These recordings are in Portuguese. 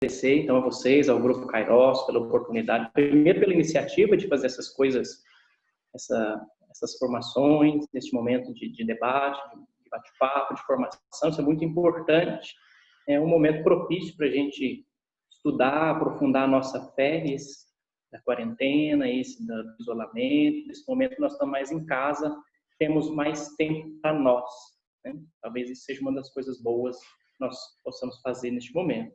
agradecer, então, a vocês, ao Grupo Kairos, pela oportunidade, primeiro pela iniciativa de fazer essas coisas, essas formações, neste momento de debate, de bate-papo, de formação. Isso é muito importante. É um momento propício para a gente estudar, aprofundar a nossa fé, esse da quarentena, esse do isolamento. Nesse momento nós estamos mais em casa, temos mais tempo para nós, né? Talvez isso seja uma das coisas boas que nós possamos fazer neste momento.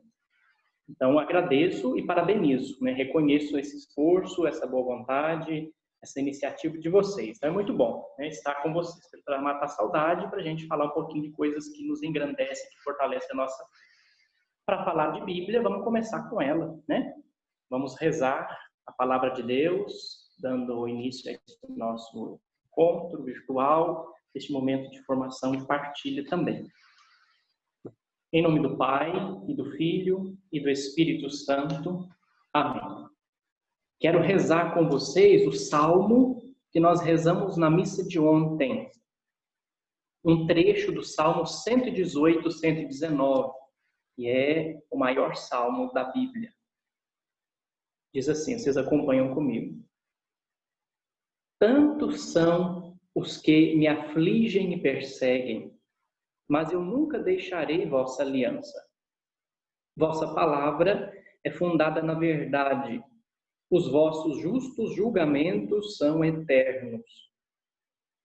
Então, agradeço e parabenizo, né? Reconheço esse esforço, essa boa vontade, essa iniciativa de vocês. Então, é muito bom, né, estar com vocês, para matar a saudade, para a gente falar um pouquinho de coisas que nos engrandecem, que fortalecem a nossa... Para falar de Bíblia, vamos começar com ela, né? Vamos rezar a palavra de Deus, dando início a esse nosso encontro virtual, este momento de formação e partilha também. Em nome do Pai, e do Filho, e do Espírito Santo. Amém. Quero rezar com vocês o salmo que nós rezamos na missa de ontem. Um trecho do Salmo 118, 119, que é o maior salmo da Bíblia. Diz assim, vocês acompanham comigo. Tantos são os que me afligem e perseguem, mas eu nunca deixarei vossa aliança. Vossa palavra é fundada na verdade. Os vossos justos julgamentos são eternos.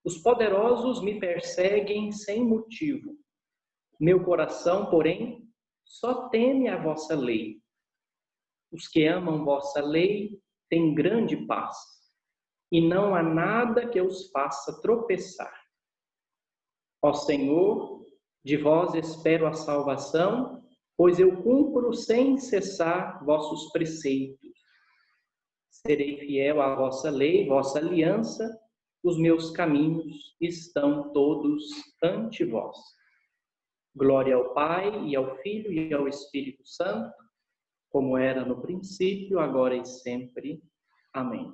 Os poderosos me perseguem sem motivo. Meu coração, porém, só teme a vossa lei. Os que amam vossa lei têm grande paz, e não há nada que os faça tropeçar. Ó Senhor, de vós espero a salvação, pois eu cumpro sem cessar vossos preceitos. Serei fiel à vossa lei, vossa aliança, os meus caminhos estão todos ante vós. Glória ao Pai, e ao Filho, e ao Espírito Santo, como era no princípio, agora e sempre. Amém.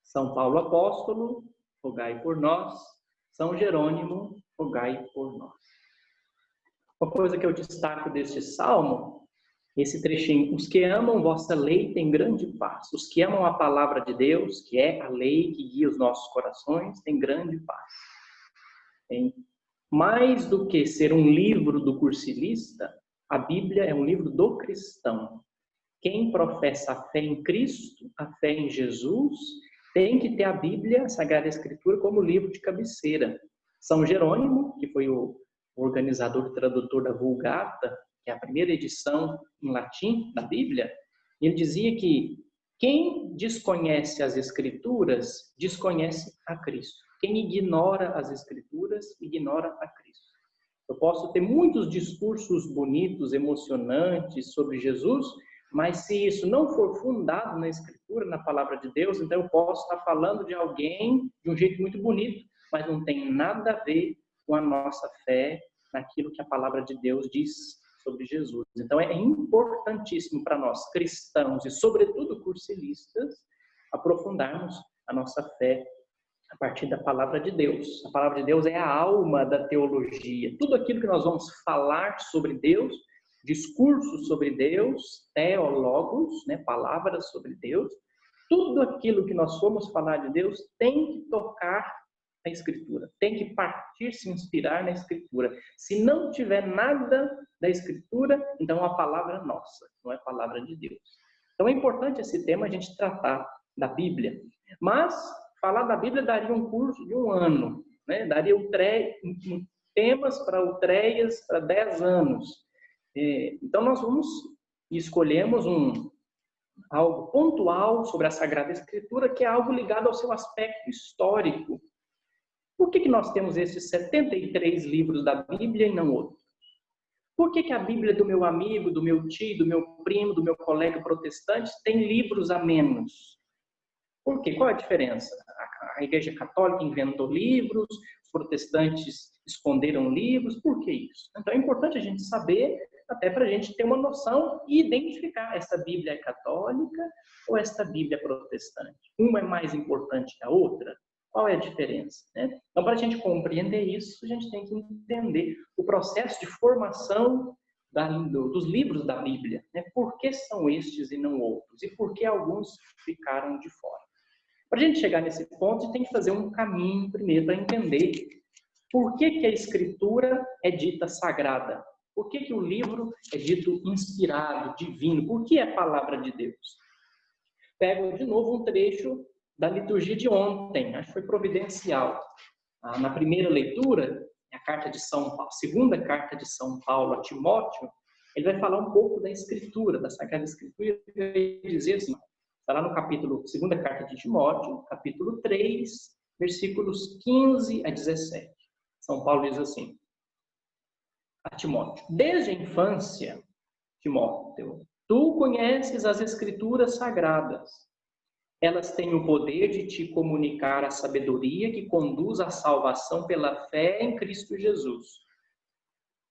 São Paulo Apóstolo, rogai por nós. São Jerônimo, rogai por nós. Uma coisa que eu destaco deste salmo, esse trechinho: os que amam vossa lei têm grande paz. Os que amam a palavra de Deus, que é a lei que guia os nossos corações, têm grande paz. Mais do que ser um livro do cursilista, a Bíblia é um livro do cristão. Quem professa a fé em Cristo, a fé em Jesus, tem que ter a Bíblia, a Sagrada Escritura, como livro de cabeceira. São Jerônimo, que foi o organizador e tradutor da Vulgata, que é a primeira edição em latim da Bíblia, ele dizia que quem desconhece as Escrituras, desconhece a Cristo. Quem ignora as Escrituras, ignora a Cristo. Eu posso ter muitos discursos bonitos, emocionantes sobre Jesus, mas se isso não for fundado na Escritura, na Palavra de Deus, então eu posso estar falando de alguém de um jeito muito bonito, mas não tem nada a ver com a nossa fé naquilo que a Palavra de Deus diz sobre Jesus. Então é importantíssimo para nós cristãos e sobretudo cursilistas aprofundarmos a nossa fé a partir da Palavra de Deus. A Palavra de Deus é a alma da teologia. Tudo aquilo que nós vamos falar sobre Deus, discursos sobre Deus, teólogos, né, palavras sobre Deus, tudo aquilo que nós formos falar de Deus tem que tocar na Escritura, tem que partir, se inspirar na Escritura. Se não tiver nada da Escritura, então a palavra é nossa, não é a palavra de Deus. Então é importante esse tema, a gente tratar da Bíblia. Mas falar da Bíblia daria um curso de 1 ano, né? Daria temas para utreias para 10 anos. Então nós escolhemos algo pontual sobre a Sagrada Escritura, que é algo ligado ao seu aspecto histórico. Por que nós temos esses 73 livros da Bíblia e não outros? Por que a Bíblia do meu amigo, do meu tio, do meu primo, do meu colega protestante tem livros a menos? Por quê? Qual é a diferença? A Igreja Católica inventou livros, os protestantes esconderam livros, por que isso? Então é importante a gente saber, até para a gente ter uma noção e identificar: essa Bíblia é católica ou esta Bíblia é protestante? Uma é mais importante que a outra? Qual é a diferença, né? Então, para a gente compreender isso, a gente tem que entender o processo de formação dos livros da Bíblia, né? Por que são estes e não outros? E por que alguns ficaram de fora? Para a gente chegar nesse ponto, a gente tem que fazer um caminho primeiro para entender por que a Escritura é dita sagrada. Por que o livro é dito inspirado, divino? Por que é a palavra de Deus? Pego de novo um trecho da liturgia de ontem, acho que foi providencial. Na primeira leitura, a carta de São Paulo, a segunda carta de São Paulo a Timóteo, ele vai falar um pouco da Escritura, da Sagrada Escritura, e vai dizer assim, está lá no capítulo, segunda carta de Timóteo, capítulo 3, versículos 15 a 17. São Paulo diz assim, a Timóteo: desde a infância, Timóteo, tu conheces as Escrituras sagradas. Elas têm o poder de te comunicar a sabedoria que conduz à salvação pela fé em Cristo Jesus.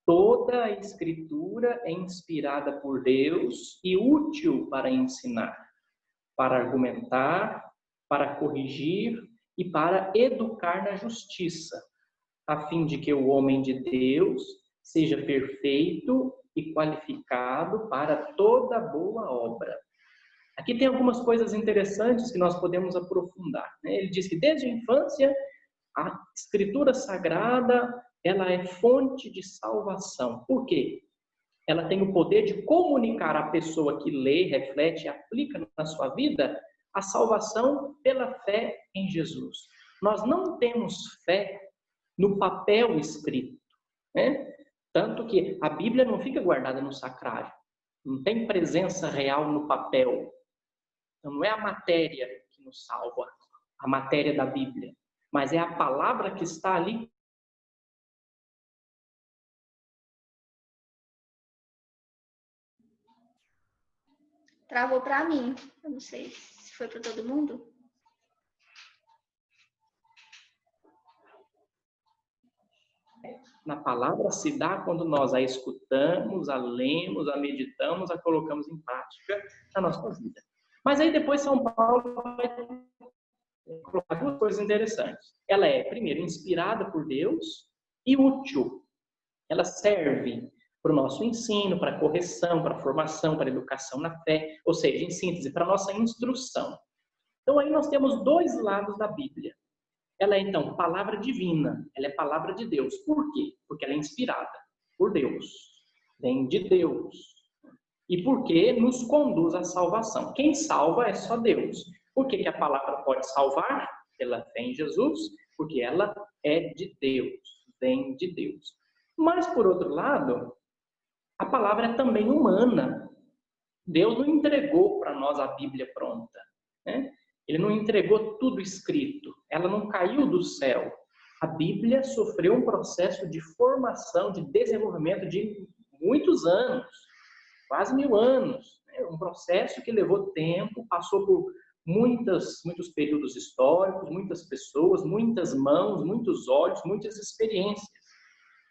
Toda a Escritura é inspirada por Deus e útil para ensinar, para argumentar, para corrigir e para educar na justiça, a fim de que o homem de Deus seja perfeito e qualificado para toda boa obra. Aqui tem algumas coisas interessantes que nós podemos aprofundar, né? Ele diz que desde a infância a Escritura Sagrada ela é fonte de salvação. Por quê? Ela tem o poder de comunicar à pessoa que lê, reflete e aplica na sua vida a salvação pela fé em Jesus. Nós não temos fé no papel escrito, né? Tanto que a Bíblia não fica guardada no sacrário, não tem presença real no papel. Então, não é a matéria que nos salva, a matéria da Bíblia, mas é a palavra que está ali. Travou para mim. Eu não sei se foi para todo mundo. Na palavra se dá quando nós a escutamos, a lemos, a meditamos, a colocamos em prática na nossa vida. Mas aí depois São Paulo vai colocar duas coisas interessantes. Ela é, primeiro, inspirada por Deus e útil. Ela serve para o nosso ensino, para a correção, para a formação, para a educação na fé, ou seja, em síntese, para a nossa instrução. Então aí nós temos dois lados da Bíblia. Ela é, então, palavra divina, ela é palavra de Deus. Por quê? Porque ela é inspirada por Deus, vem de Deus. E porque nos conduz à salvação. Quem salva é só Deus. Por que a palavra pode salvar? Pela fé em Jesus, porque ela é de Deus, vem de Deus. Mas, por outro lado, a palavra é também humana. Deus não entregou para nós a Bíblia pronta, né? Ele não entregou tudo escrito. Ela não caiu do céu. A Bíblia sofreu um processo de formação, de desenvolvimento de muitos anos, quase 1000 anos. Né? Um processo que levou tempo, passou por muitos períodos históricos, muitas pessoas, muitas mãos, muitos olhos, muitas experiências.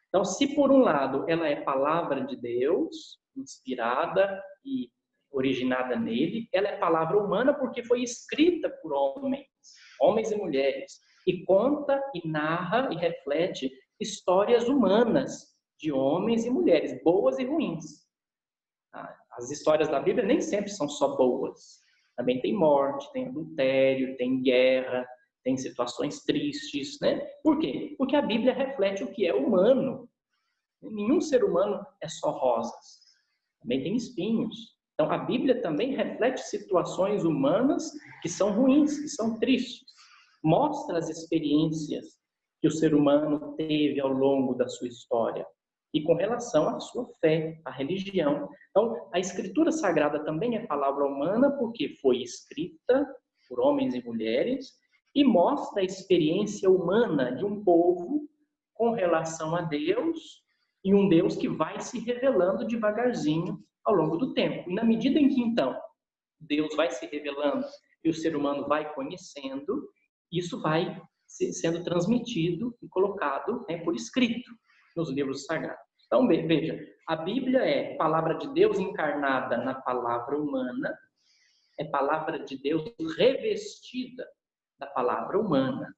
Então, se por um lado ela é palavra de Deus, inspirada e originada nele, ela é palavra humana porque foi escrita por homens e mulheres, e conta e narra e reflete histórias humanas de homens e mulheres, boas e ruins. As histórias da Bíblia nem sempre são só boas. Também tem morte, tem adultério, tem guerra, tem situações tristes, né? Por quê? Porque a Bíblia reflete o que é humano. Nenhum ser humano é só rosas. Também tem espinhos. Então, a Bíblia também reflete situações humanas que são ruins, que são tristes. Mostra as experiências que o ser humano teve ao longo da sua história e com relação à sua fé, à religião. Então, a Escritura Sagrada também é palavra humana porque foi escrita por homens e mulheres e mostra a experiência humana de um povo com relação a Deus e um Deus que vai se revelando devagarzinho ao longo do tempo. E na medida em que, então, Deus vai se revelando e o ser humano vai conhecendo, isso vai sendo transmitido e colocado, né, por escrito nos livros sagrados. Então, veja, a Bíblia é palavra de Deus encarnada na palavra humana, é palavra de Deus revestida da palavra humana.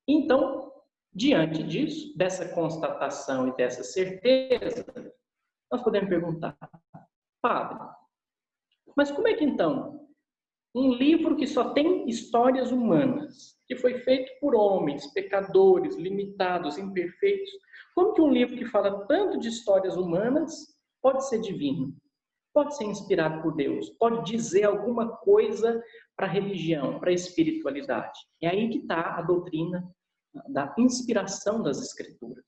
Então, diante disso, dessa constatação e dessa certeza, Nós podemos perguntar, padre, mas como é que então, um livro que só tem histórias humanas, que foi feito por homens, pecadores, limitados, imperfeitos, como que um livro que fala tanto de histórias humanas pode ser divino? Pode ser inspirado por Deus? Pode dizer alguma coisa para a religião, para a espiritualidade? É aí que está a doutrina da inspiração das Escrituras.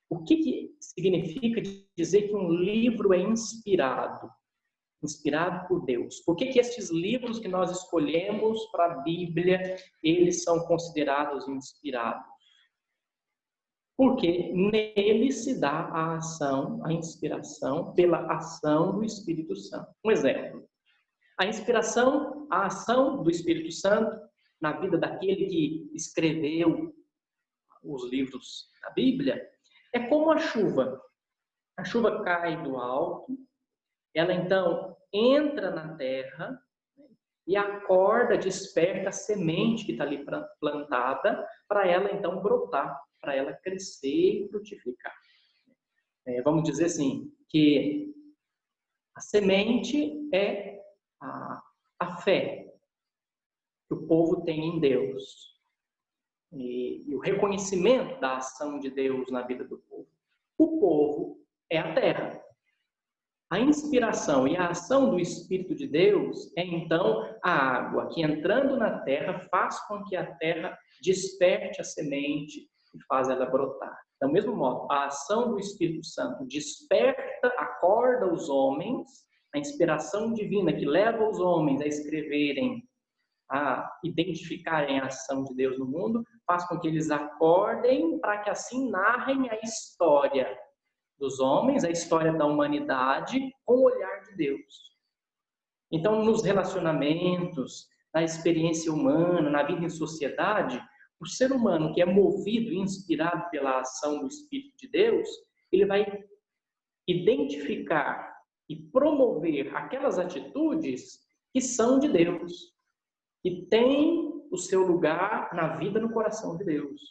O que significa dizer que um livro é inspirado? Inspirado por Deus. Por que estes livros que nós escolhemos para a Bíblia, eles são considerados inspirados? Porque nele se dá a ação, a inspiração, pela ação do Espírito Santo. Um exemplo. A inspiração, a ação do Espírito Santo na vida daquele que escreveu os livros da Bíblia é como a chuva. A chuva cai do alto, ela então entra na terra e acorda, desperta a semente que está ali plantada para ela então brotar, para ela crescer e frutificar. Vamos dizer assim, que a semente é a fé que o povo tem em Deus e o reconhecimento da ação de Deus na vida do povo. O povo é a terra. A inspiração e a ação do Espírito de Deus é então a água que entrando na terra faz com que a terra desperte a semente e faz ela brotar. Do mesmo modo, a ação do Espírito Santo desperta, acorda os homens, a inspiração divina que leva os homens a escreverem, a identificarem a ação de Deus no mundo, faz com que eles acordem para que assim narrem a história dos homens, a história da humanidade com o olhar de Deus. Então, nos relacionamentos, na experiência humana, na vida em sociedade, o ser humano que é movido e inspirado pela ação do Espírito de Deus, ele vai identificar e promover aquelas atitudes que são de Deus, que têm o seu lugar na vida, no coração de Deus.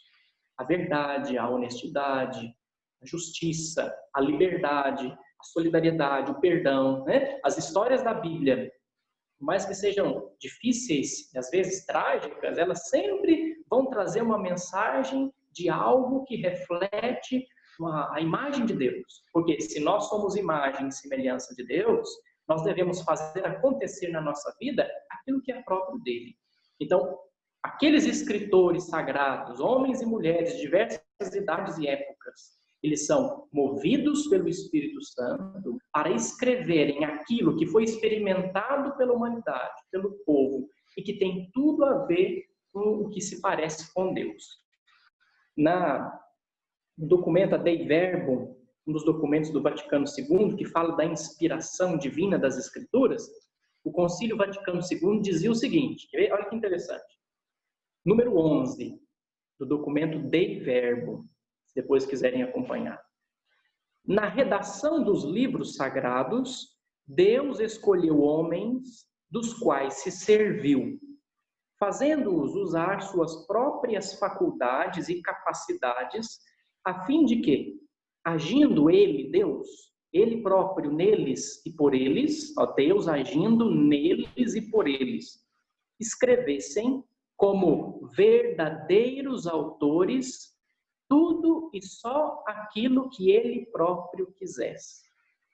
A verdade, a honestidade, a justiça, a liberdade, a solidariedade, o perdão, né? As histórias da Bíblia, por mais que sejam difíceis e às vezes trágicas, elas sempre vão trazer uma mensagem de algo que reflete a imagem de Deus. Porque se nós somos imagem e semelhança de Deus, nós devemos fazer acontecer na nossa vida aquilo que é próprio dele. Então, aqueles escritores sagrados, homens e mulheres de diversas idades e épocas, eles são movidos pelo Espírito Santo para escreverem aquilo que foi experimentado pela humanidade, pelo povo, e que tem tudo a ver com o que se parece com Deus. No documento Dei Verbum, um dos documentos do Vaticano II, que fala da inspiração divina das Escrituras, o Concílio Vaticano II dizia o seguinte, olha que interessante, número 11 do documento Dei Verbum, se depois quiserem acompanhar. Na redação dos livros sagrados, Deus escolheu homens dos quais se serviu, fazendo-os usar suas próprias faculdades e capacidades, a fim de que, agindo ele, Deus, ele próprio neles e por eles, ó Deus agindo neles e por eles, escrevessem como verdadeiros autores tudo e só aquilo que ele próprio quisesse.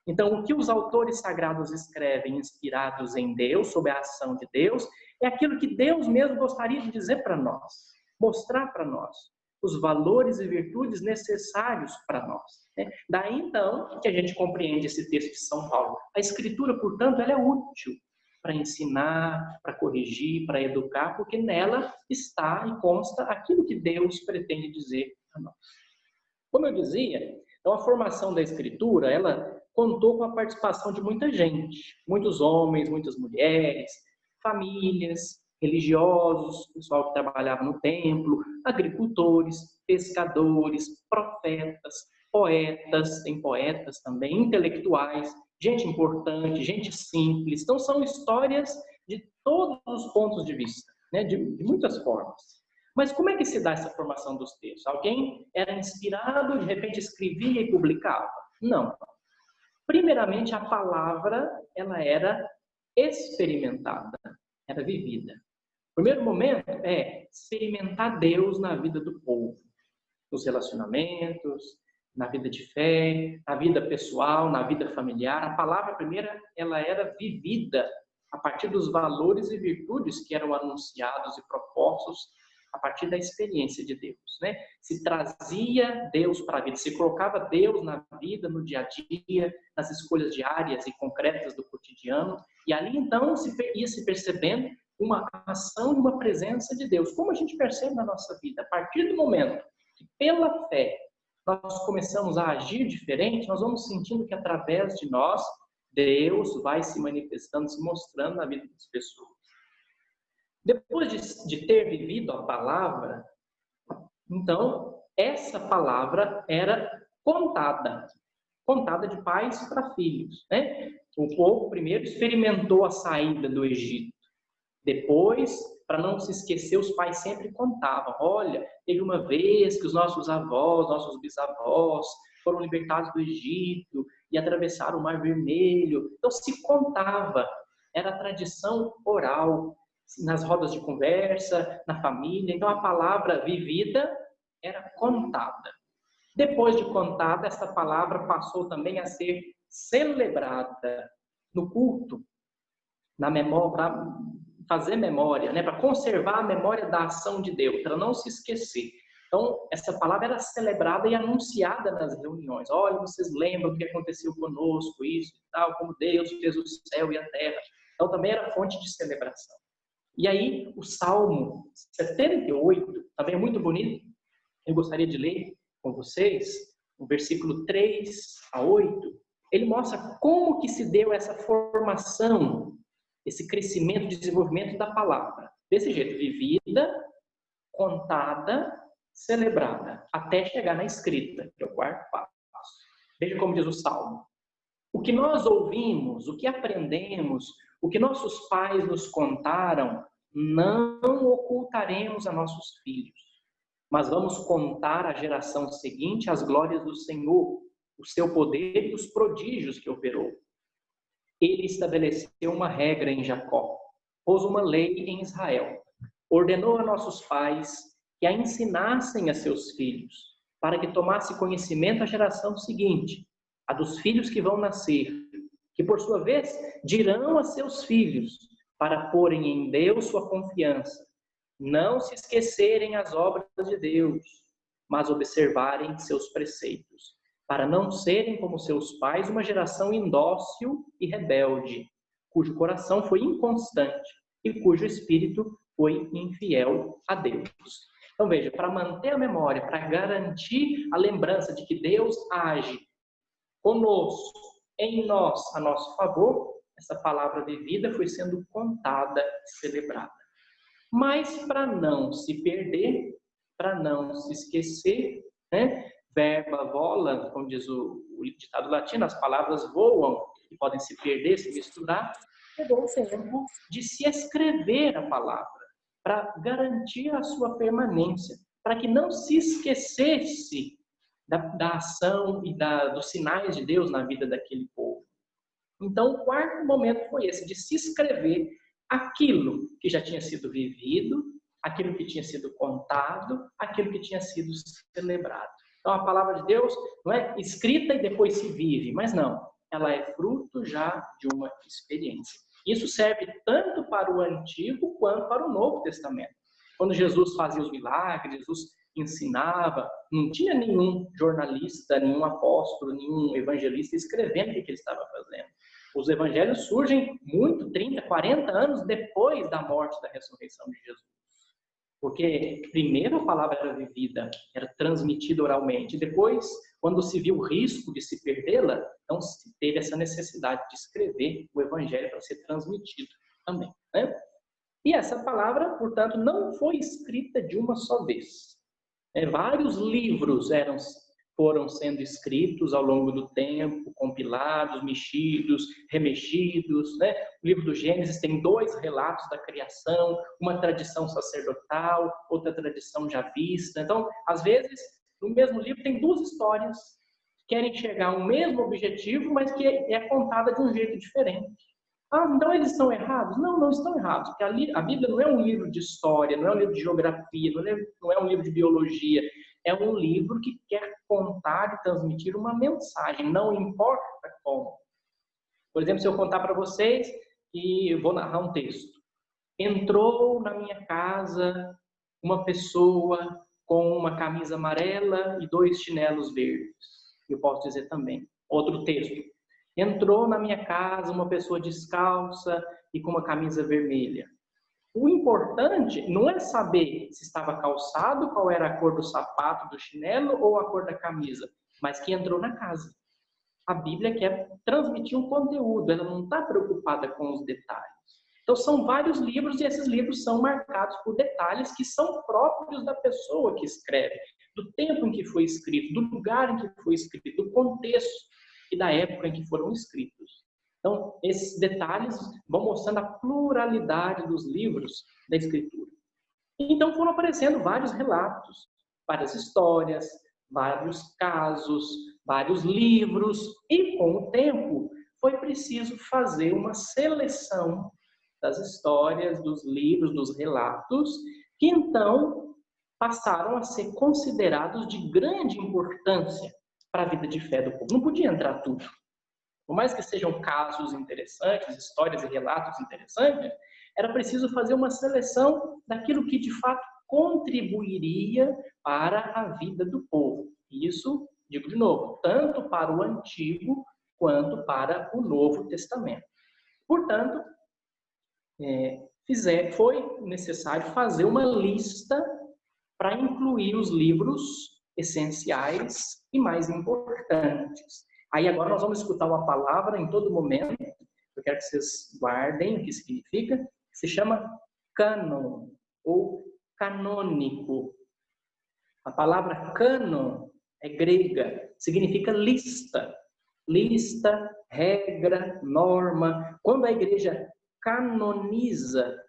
Então, o que os autores sagrados escrevem, inspirados em Deus, sob a ação de Deus, é aquilo que Deus mesmo gostaria de dizer para nós, mostrar para nós os valores e virtudes necessários para nós. Daí, então, que a gente compreende esse texto de São Paulo. A Escritura, portanto, ela é útil para ensinar, para corrigir, para educar, porque nela está e consta aquilo que Deus pretende dizer a nós. Como eu dizia, então a formação da Escritura, ela contou com a participação de muita gente, muitos homens, muitas mulheres, famílias, religiosos, pessoal que trabalhava no templo, agricultores, pescadores, profetas, poetas, tem poetas também, intelectuais, gente importante, gente simples. Então são histórias de todos os pontos de vista, né? de muitas formas. Mas como é que se dá essa formação dos textos? Alguém era inspirado, de repente escrevia e publicava? Não. Primeiramente, a palavra, ela era experimentada, era vivida. O primeiro momento é experimentar Deus na vida do povo, nos relacionamentos, na vida de fé, na vida pessoal, na vida familiar. A palavra primeira, ela era vivida a partir dos valores e virtudes que eram anunciados e propostos a partir da experiência de Deus, né? Se trazia Deus para a vida, se colocava Deus na vida, no dia a dia, nas escolhas diárias e concretas do cotidiano, e ali então ia se percebendo uma ação e uma presença de Deus. Como a gente percebe na nossa vida? A partir do momento que, pela fé, nós começamos a agir diferente, nós vamos sentindo que através de nós, Deus vai se manifestando, se mostrando na vida das pessoas. Depois de ter vivido a palavra, então, essa palavra era contada de pais para filhos, né? O povo primeiro experimentou a saída do Egito. Depois, para não se esquecer, os pais sempre contavam. Olha, teve uma vez que os nossos avós, nossos bisavós foram libertados do Egito e atravessaram o Mar Vermelho. Então, se contava. Era tradição oral, nas rodas de conversa, na família. Então, a palavra vivida era contada. Depois de contada, essa palavra passou também a ser celebrada no culto, na memória, para fazer memória, né? Para conservar a memória da ação de Deus, para não se esquecer. Então, essa palavra era celebrada e anunciada nas reuniões. Olha, vocês lembram o que aconteceu conosco, isso e tal, como Deus fez o céu e a terra. Então, também era fonte de celebração. E aí, o Salmo 78, também é muito bonito, eu gostaria de ler com vocês, o versículo 3 a 8, ele mostra como que se deu essa formação, esse crescimento, desenvolvimento da palavra. Desse jeito, vivida, contada, celebrada, até chegar na escrita, que é o quarto passo. Veja como diz o Salmo. O que nós ouvimos, o que aprendemos, o que nossos pais nos contaram, não ocultaremos a nossos filhos, mas vamos contar à geração seguinte as glórias do Senhor, o seu poder e os prodígios que operou. Ele estabeleceu uma regra em Jacó, pôs uma lei em Israel, ordenou a nossos pais que a ensinassem a seus filhos, para que tomasse conhecimento a geração seguinte, a dos filhos que vão nascer, que por sua vez dirão a seus filhos, para porem em Deus sua confiança, não se esquecerem as obras de Deus, mas observarem seus preceitos, para não serem como seus pais, uma geração indócil e rebelde, cujo coração foi inconstante e cujo espírito foi infiel a Deus. Então veja, para manter a memória, para garantir a lembrança de que Deus age conosco, em nós, a nosso favor, essa palavra de vida foi sendo contada e celebrada. Mas para não se perder, para não se esquecer, né? Verba vola, como diz o ditado latino, as palavras voam e podem se perder, se misturar. Chegou o tempo de se escrever a palavra, para garantir a sua permanência, para que não se esquecesse da ação e dos sinais de Deus na vida daquele povo. Então, o quarto momento foi esse, de se escrever aquilo que já tinha sido vivido, aquilo que tinha sido contado, aquilo que tinha sido celebrado. Então, a palavra de Deus não é escrita e depois se vive, mas não, ela é fruto já de uma experiência. Isso serve tanto para o Antigo quanto para o Novo Testamento. Quando Jesus fazia os milagres, Jesus ensinava, não tinha nenhum jornalista, nenhum apóstolo, nenhum evangelista escrevendo o que ele estava fazendo. Os evangelhos surgem muito, 30, 40 anos depois da morte e da ressurreição de Jesus. Porque primeiro a palavra era vivida, era transmitida oralmente. Depois, quando se viu o risco de se perdê-la, então se teve essa necessidade de escrever o evangelho para ser transmitido também, né? E essa palavra, portanto, não foi escrita de uma só vez. Vários livros foram sendo escritos ao longo do tempo, compilados, mexidos, remexidos, né? O livro do Gênesis tem 2 relatos da criação, uma tradição sacerdotal, outra tradição já vista. Então, às vezes, no mesmo livro tem 2 histórias querem chegar ao mesmo objetivo, mas que é contada de um jeito diferente. Ah, então eles estão errados? Não, não estão errados, porque a Bíblia não é um livro de história, não é um livro de geografia, não é um livro de biologia, é um livro que quer contar e transmitir uma mensagem, não importa como. Por exemplo, se eu contar para vocês, e eu vou narrar um texto. Entrou na minha casa uma pessoa com uma camisa amarela e 2 chinelos verdes. Eu posso dizer também. Outro texto. Entrou na minha casa uma pessoa descalça e com uma camisa vermelha. O importante não é saber se estava calçado, qual era a cor do sapato, do chinelo ou a cor da camisa, mas que entrou na casa. A Bíblia quer transmitir um conteúdo, ela não está preocupada com os detalhes. Então são vários livros e esses livros são marcados por detalhes que são próprios da pessoa que escreve, do tempo em que foi escrito, do lugar em que foi escrito, do contexto e da época em que foram escritos. Então, esses detalhes vão mostrando a pluralidade dos livros da Escritura. Então, foram aparecendo vários relatos, várias histórias, vários casos, vários livros, e com o tempo foi preciso fazer uma seleção das histórias, dos livros, dos relatos, que então passaram a ser considerados de grande importância para a vida de fé do povo. Não podia entrar tudo. Por mais que sejam casos interessantes, histórias e relatos interessantes, era preciso fazer uma seleção daquilo que de fato contribuiria para a vida do povo. Isso, digo de novo, tanto para o Antigo quanto para o Novo Testamento. Portanto, foi necessário fazer uma lista para incluir os livros essenciais e mais importantes. Aí agora nós vamos escutar uma palavra em todo momento, eu quero que vocês guardem o que significa, que se chama cânon ou canônico. A palavra cânon é grega, significa lista. Lista, regra, norma. Quando a igreja canoniza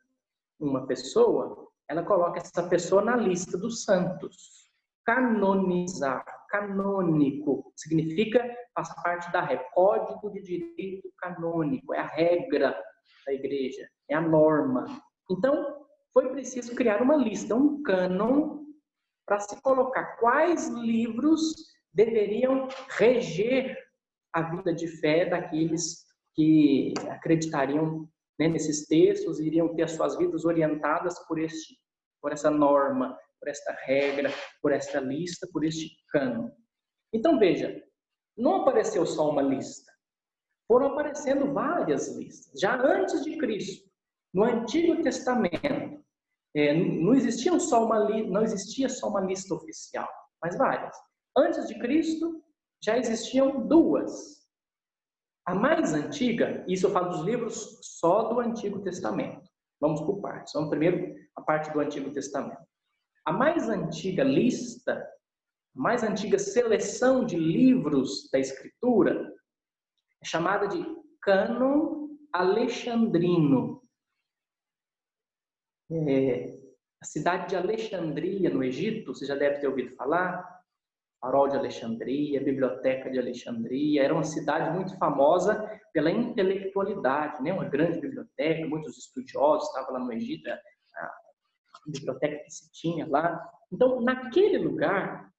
uma pessoa, ela coloca essa pessoa na lista dos santos. Canonizar, canônico, significa, faz parte da regra, código de direito canônico, é a regra da igreja, é a norma. Então, foi preciso criar uma lista, um cânon, para se colocar quais livros deveriam reger a vida de fé daqueles que acreditariam, né, nesses textos, iriam ter as suas vidas orientadas por essa norma, por esta regra, por esta lista, por este cânon. Então veja, não apareceu só uma lista, foram aparecendo várias listas. Já antes de Cristo, no Antigo Testamento, não existia só uma lista oficial, mas várias. Antes de Cristo, já existiam 2. A mais antiga, isso eu falo dos livros só do Antigo Testamento. Vamos por partes. Vamos primeiro a parte do Antigo Testamento. A mais antiga lista, a mais antiga seleção de livros da Escritura é chamada de Cânon Alexandrino. A cidade de Alexandria, no Egito, você já deve ter ouvido falar, Farol de Alexandria, Biblioteca de Alexandria, era uma cidade muito famosa pela intelectualidade, né? Uma grande biblioteca, muitos estudiosos estavam lá no Egito, a biblioteca que se tinha lá. Então, naquele lugar,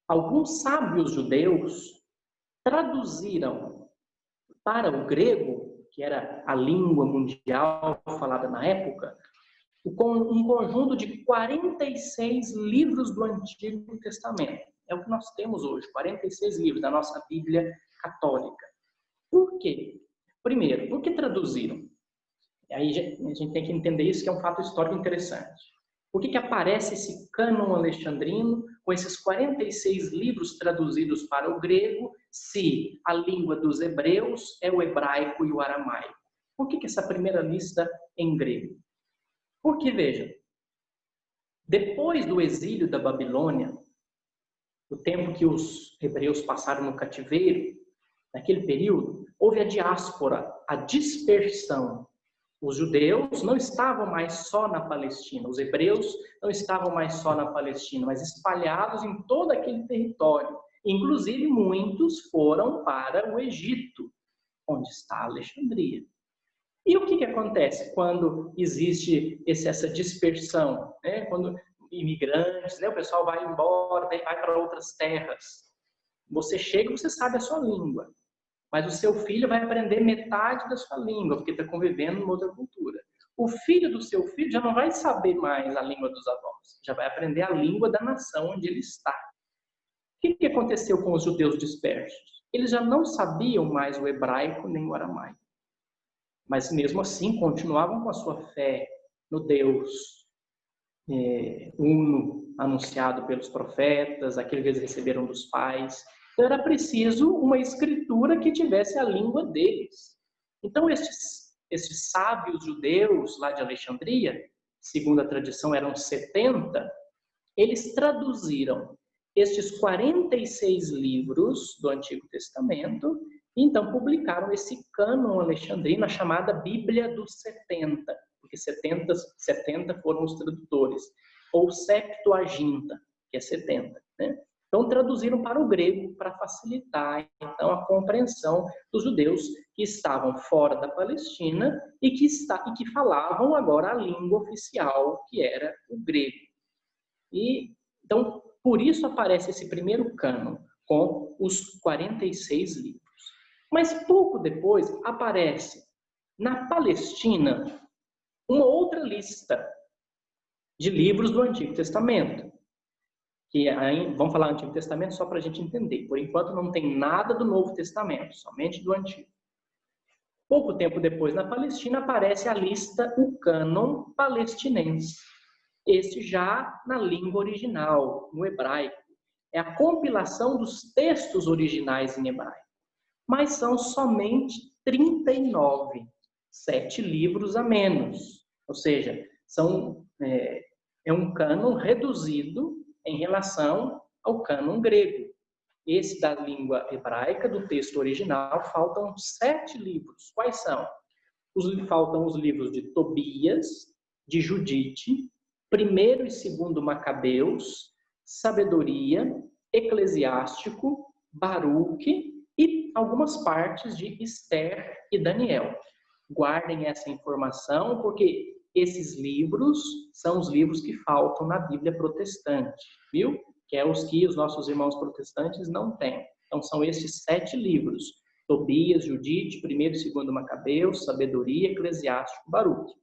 alguns sábios judeus traduziram para o grego, que era a língua mundial falada na época, um conjunto de 46 livros do Antigo Testamento. É o que nós temos hoje, 46 livros da nossa Bíblia católica. Por quê? Primeiro, por que traduziram? Aí a gente tem que entender isso, que é um fato histórico interessante. Por que aparece esse cânon alexandrino com esses 46 livros traduzidos para o grego, se a língua dos hebreus é o hebraico e o aramaico? Por que essa primeira lista em grego? Porque, veja, depois do exílio da Babilônia, o tempo que os hebreus passaram no cativeiro, naquele período, houve a diáspora, a dispersão. Os judeus não estavam mais só na Palestina, os hebreus não estavam mais só na Palestina, mas espalhados em todo aquele território. Inclusive, muitos foram para o Egito, onde está Alexandria. E o que acontece quando existe essa dispersão? Né? Quando imigrantes, né? O pessoal vai embora, vai para outras terras. Você chega, você sabe a sua língua. Mas o seu filho vai aprender metade da sua língua, porque está convivendo em outra cultura. O filho do seu filho já não vai saber mais a língua dos avós, já vai aprender a língua da nação onde ele está. O que aconteceu com os judeus dispersos? Eles já não sabiam mais o hebraico nem o aramaico. Mas mesmo assim continuavam com a sua fé no Deus uno, anunciado pelos profetas, aquele que eles receberam dos pais. Então era preciso uma escritura que tivesse a língua deles. Então estes sábios judeus lá de Alexandria, segundo a tradição eram 70, eles traduziram estes 46 livros do Antigo Testamento e então publicaram esse cânon alexandrino, a chamada Bíblia dos 70, porque 70 foram os tradutores, ou Septuaginta, que é 70, né? Então, traduziram para o grego para facilitar então, a compreensão dos judeus que estavam fora da Palestina e que falavam agora a língua oficial, que era o grego. E, então, por isso aparece esse primeiro cânon, com os 46 livros. Mas pouco depois aparece na Palestina uma outra lista de livros do Antigo Testamento. Que aí, vamos falar do Antigo Testamento só para a gente entender. Por enquanto não tem nada do Novo Testamento, somente do Antigo. Pouco tempo depois, na Palestina, aparece a lista, o cânon palestinense. Esse já na língua original, no hebraico. É a compilação dos textos originais em hebraico. Mas são somente 39, 7 livros a menos. Ou seja, é um cânon reduzido em relação ao cânon grego. Esse da língua hebraica, do texto original, faltam 7 livros. Quais são? Faltam os livros de Tobias, de Judite, 1º e 2º Macabeus, Sabedoria, Eclesiástico, Baruque e algumas partes de Esther e Daniel. Guardem essa informação, porque esses livros são os livros que faltam na Bíblia protestante, viu? Que é os que os nossos irmãos protestantes não têm. Então, são esses 7 livros. Tobias, Judite, 1º e 2º Macabeus, Sabedoria, Eclesiástico, Baruque.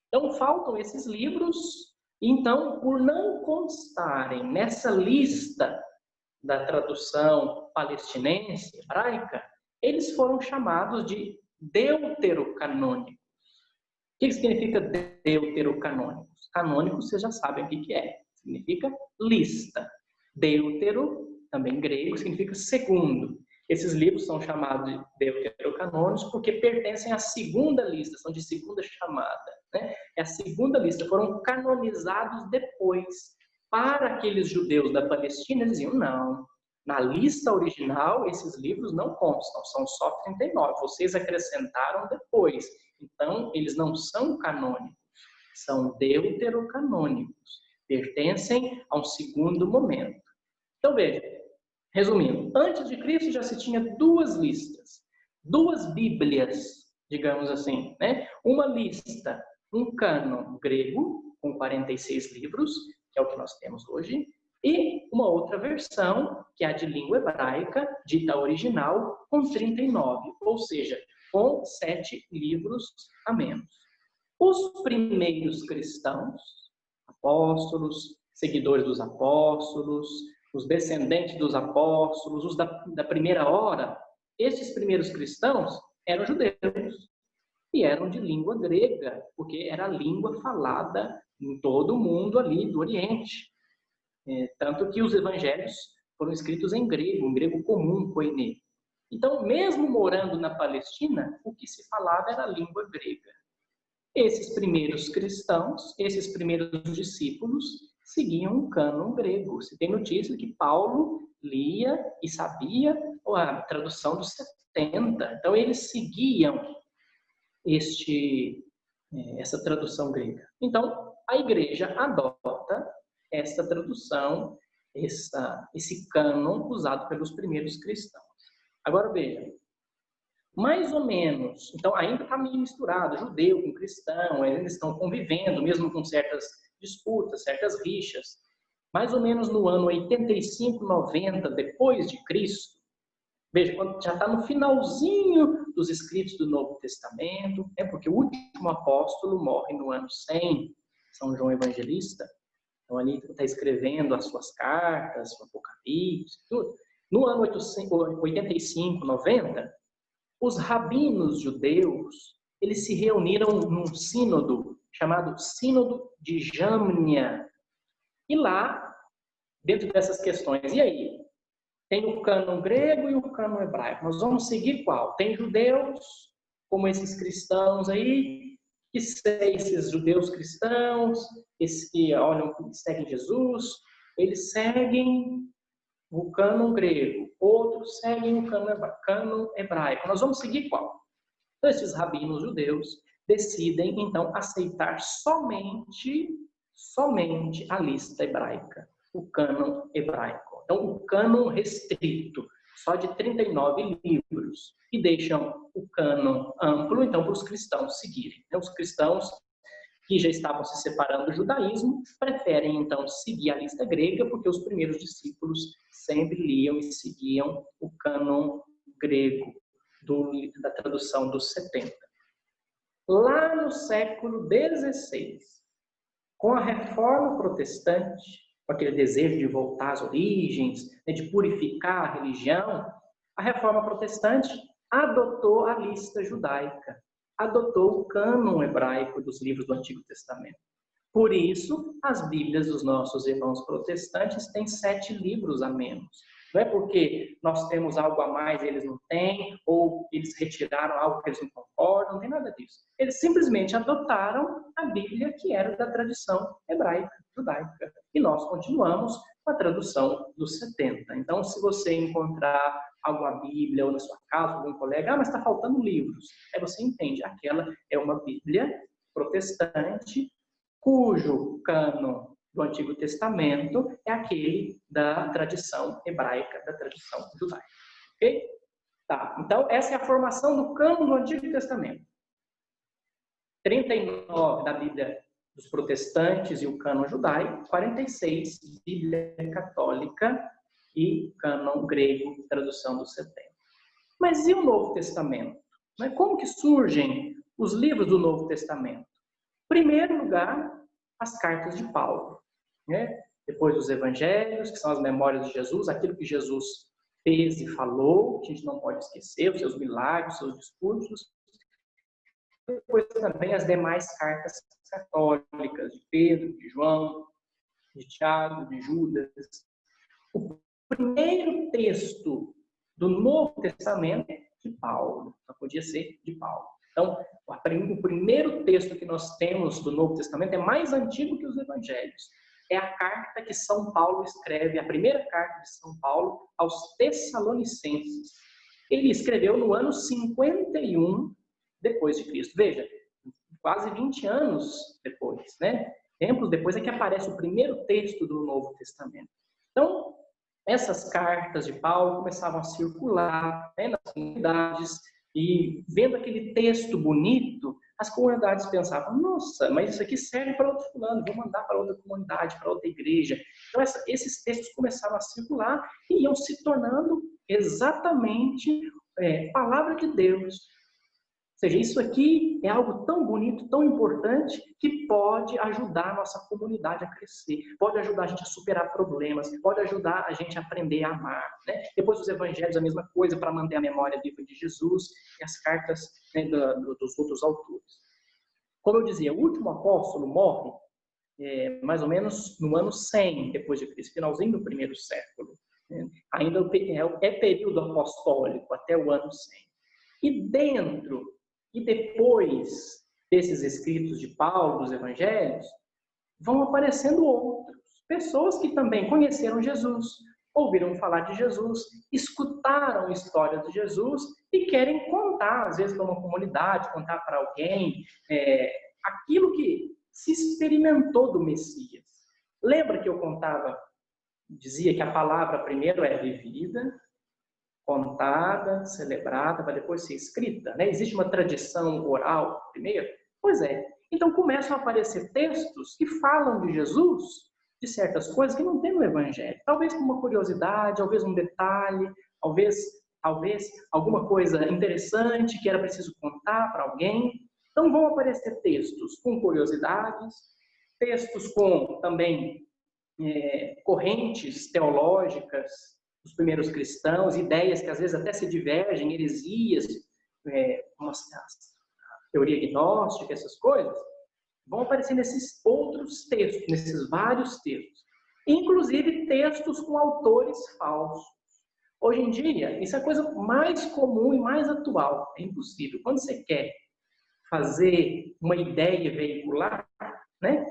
Então, faltam esses livros. Então, por não constarem nessa lista da tradução palestinense, hebraica, eles foram chamados de deuterocanônicos. O que significa deuterocanônicos? Canônicos, vocês já sabem o que é. Significa lista. Deutero, também grego, significa segundo. Esses livros são chamados de deuterocanônicos porque pertencem à segunda lista, são de segunda chamada. Né? É a segunda lista, foram canonizados depois. Para aqueles judeus da Palestina, eles diziam, não, na lista original esses livros não constam, são só 39, vocês acrescentaram depois. Então, eles não são canônicos, são deuterocanônicos, pertencem a um segundo momento. Então, veja, resumindo, antes de Cristo já se tinha 2 listas, 2 Bíblias, digamos assim, né? Uma lista, um cânon grego, com 46 livros, que é o que nós temos hoje, e uma outra versão, que é a de língua hebraica, dita original, com 39, ou seja, com 7 livros a menos. Os primeiros cristãos, apóstolos, seguidores dos apóstolos, os descendentes dos apóstolos, os da primeira hora, esses primeiros cristãos eram judeus e eram de língua grega, porque era a língua falada em todo o mundo ali do Oriente. Tanto que os evangelhos foram escritos em grego comum, koiné. Então, mesmo morando na Palestina, o que se falava era a língua grega. Esses primeiros cristãos, esses primeiros discípulos, seguiam um cânon grego. Se tem notícia que Paulo lia e sabia a tradução dos 70. Então, eles seguiam essa tradução grega. Então, a igreja adota essa tradução, esse cânon usado pelos primeiros cristãos. Agora veja, mais ou menos, então ainda está meio misturado, judeu com cristão, ainda estão convivendo, mesmo com certas disputas, certas rixas. Mais ou menos no ano 85, 90 depois de Cristo, veja, quando já está no finalzinho dos escritos do Novo Testamento, porque o último apóstolo morre no ano 100, São João Evangelista. Então, ali está escrevendo as suas cartas, o Apocalipse, tudo. No ano 85, 90, os rabinos judeus, eles se reuniram num sínodo chamado Sínodo de Jamnia. E lá, dentro dessas questões, e aí? Tem o cânon grego e o cânon hebraico. Nós vamos seguir qual? Tem judeus, como esses cristãos aí, que esses judeus cristãos, esses que olham, seguem Jesus, eles seguem o cânon grego, outros seguem o cânon hebraico. Nós vamos seguir qual? Então, esses rabinos judeus decidem, então, aceitar somente a lista hebraica, o cânon hebraico. Então, o cânon restrito, só de 39 livros, e deixam o cânon amplo, então, para os cristãos seguirem. Os cristãos que já estavam se separando do judaísmo preferem, então, seguir a lista grega, porque os primeiros discípulos sempre liam e seguiam o cânon grego da tradução dos 70. Lá no século XVI, com a Reforma Protestante, com aquele desejo de voltar às origens, de purificar a religião, a Reforma Protestante adotou a lista judaica, adotou o cânon hebraico dos livros do Antigo Testamento. Por isso, as Bíblias dos nossos irmãos protestantes têm 7 livros a menos. Não é porque nós temos algo a mais e eles não têm, ou eles retiraram algo que eles não concordam, não tem nada disso. Eles simplesmente adotaram a Bíblia que era da tradição hebraica, judaica. E nós continuamos com a tradução dos 70. Então, se você encontrar alguma Bíblia ou na sua casa, algum colega, mas está faltando livros. Aí você entende, aquela é uma Bíblia protestante, cujo cânon do Antigo Testamento é aquele da tradição hebraica, da tradição judaica. Ok? Tá. Então, essa é a formação do cânon do Antigo Testamento. 39 da Bíblia dos protestantes e o cânon judaico, 46 Bíblia católica e cânon grego, tradução dos 70. Mas e o Novo Testamento? Como que surgem os livros do Novo Testamento? Em primeiro lugar, as cartas de Paulo. Depois os evangelhos, que são as memórias de Jesus, aquilo que Jesus fez e falou, que a gente não pode esquecer, os seus milagres, os seus discursos. Depois também as demais cartas católicas, de Pedro, de João, de Tiago, de Judas. O primeiro texto do Novo Testamento é de Paulo, só podia ser de Paulo. Então, o primeiro texto que nós temos do Novo Testamento é mais antigo que os evangelhos. É a carta que São Paulo escreve, a primeira carta de São Paulo aos Tessalonicenses. Ele escreveu no ano 51 depois de Cristo. Veja, quase 20 anos depois, Tempos depois é que aparece o primeiro texto do Novo Testamento. Então, essas cartas de Paulo começavam a circular nas comunidades, e vendo aquele texto bonito, as comunidades pensavam, nossa, mas isso aqui serve para outro fulano, vou mandar para outra comunidade, para outra igreja. Então, esses textos começavam a circular e iam se tornando exatamente palavra de Deus. Ou seja, isso aqui é algo tão bonito, tão importante, que pode ajudar a nossa comunidade a crescer, pode ajudar a gente a superar problemas, pode ajudar a gente a aprender a amar. Depois os evangelhos, a mesma coisa, para manter a memória viva de Jesus e as cartas dos outros autores. Como eu dizia, o último apóstolo morre mais ou menos no ano 100 depois de Cristo, finalzinho do primeiro século. Ainda é período apostólico, até o ano 100. E dentro e depois desses escritos de Paulo, dos evangelhos, vão aparecendo outros. Pessoas que também conheceram Jesus, ouviram falar de Jesus, escutaram histórias de Jesus e querem contar, às vezes, para uma comunidade, contar para alguém aquilo que se experimentou do Messias. Lembra que eu contava, dizia que a palavra primeiro é vivida, contada, celebrada, para depois ser escrita, né? Existe uma tradição oral primeiro? Pois é. Então começam a aparecer textos que falam de Jesus, de certas coisas que não tem no Evangelho. Talvez por uma curiosidade, talvez um detalhe, talvez alguma coisa interessante que era preciso contar para alguém. Então vão aparecer textos com curiosidades, textos com também correntes teológicas dos primeiros cristãos, ideias que às vezes até se divergem, heresias, como a teoria gnóstica, essas coisas, vão aparecer nesses outros textos, nesses vários textos. Inclusive textos com autores falsos. Hoje em dia, isso é a coisa mais comum e mais atual. É impossível. Quando você quer fazer uma ideia veicular, né,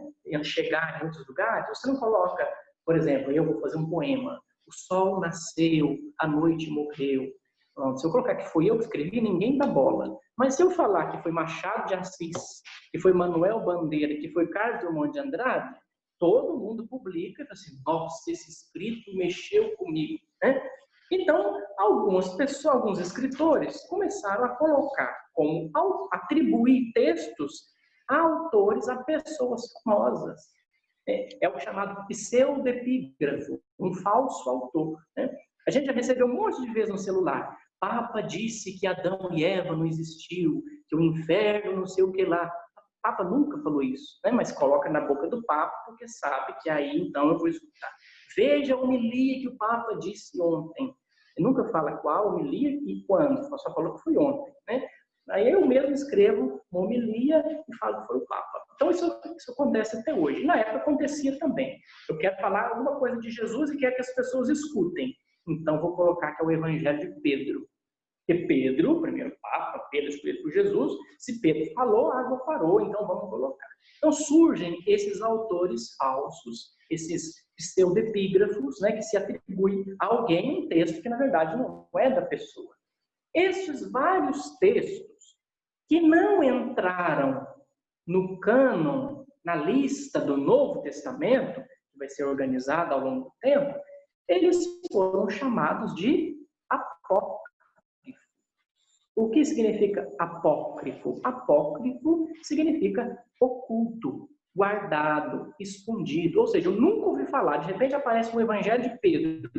chegar em outros lugares, você não coloca, por exemplo, eu vou fazer um poema, o sol nasceu, a noite morreu. Pronto, se eu colocar que foi eu que escrevi, ninguém dá bola. Mas se eu falar que foi Machado de Assis, que foi Manuel Bandeira, que foi Carlos Drummond de Andrade, todo mundo publica e fala assim, nossa, esse escrito mexeu comigo, né? Então, algumas pessoas, alguns escritores começaram a colocar, atribuir textos a autores, a pessoas famosas. É o chamado pseudepígrafo, um falso autor, né? A gente já recebeu um monte de vezes no celular. Papa disse que Adão e Eva não existiu, que o inferno não sei o que lá. Papa nunca falou isso, né? Mas coloca na boca do Papa porque sabe que aí então eu vou escutar. Veja a homilia que o Papa disse ontem. Ele nunca fala qual homilia e quando, só falou que foi ontem, né? Aí eu mesmo escrevo uma homilia e falo que foi o Papa. Então isso acontece até hoje. Na época acontecia também. Eu quero falar alguma coisa de Jesus e quero que as pessoas escutem. Então vou colocar que é o Evangelho de Pedro. Porque Pedro, o primeiro Papa, Pedro escolhido por Jesus, se Pedro falou, a água parou, então vamos colocar. Então surgem esses autores falsos, esses pseudepígrafos, né, que se atribuem a alguém um texto que na verdade não é da pessoa. Esses vários textos que não entraram no cânon, na lista do Novo Testamento, que vai ser organizada ao longo do tempo, eles foram chamados de apócrifos. O que significa apócrifo? Apócrifo significa oculto, guardado, escondido. Ou seja, eu nunca ouvi falar, de repente aparece um Evangelho de Pedro.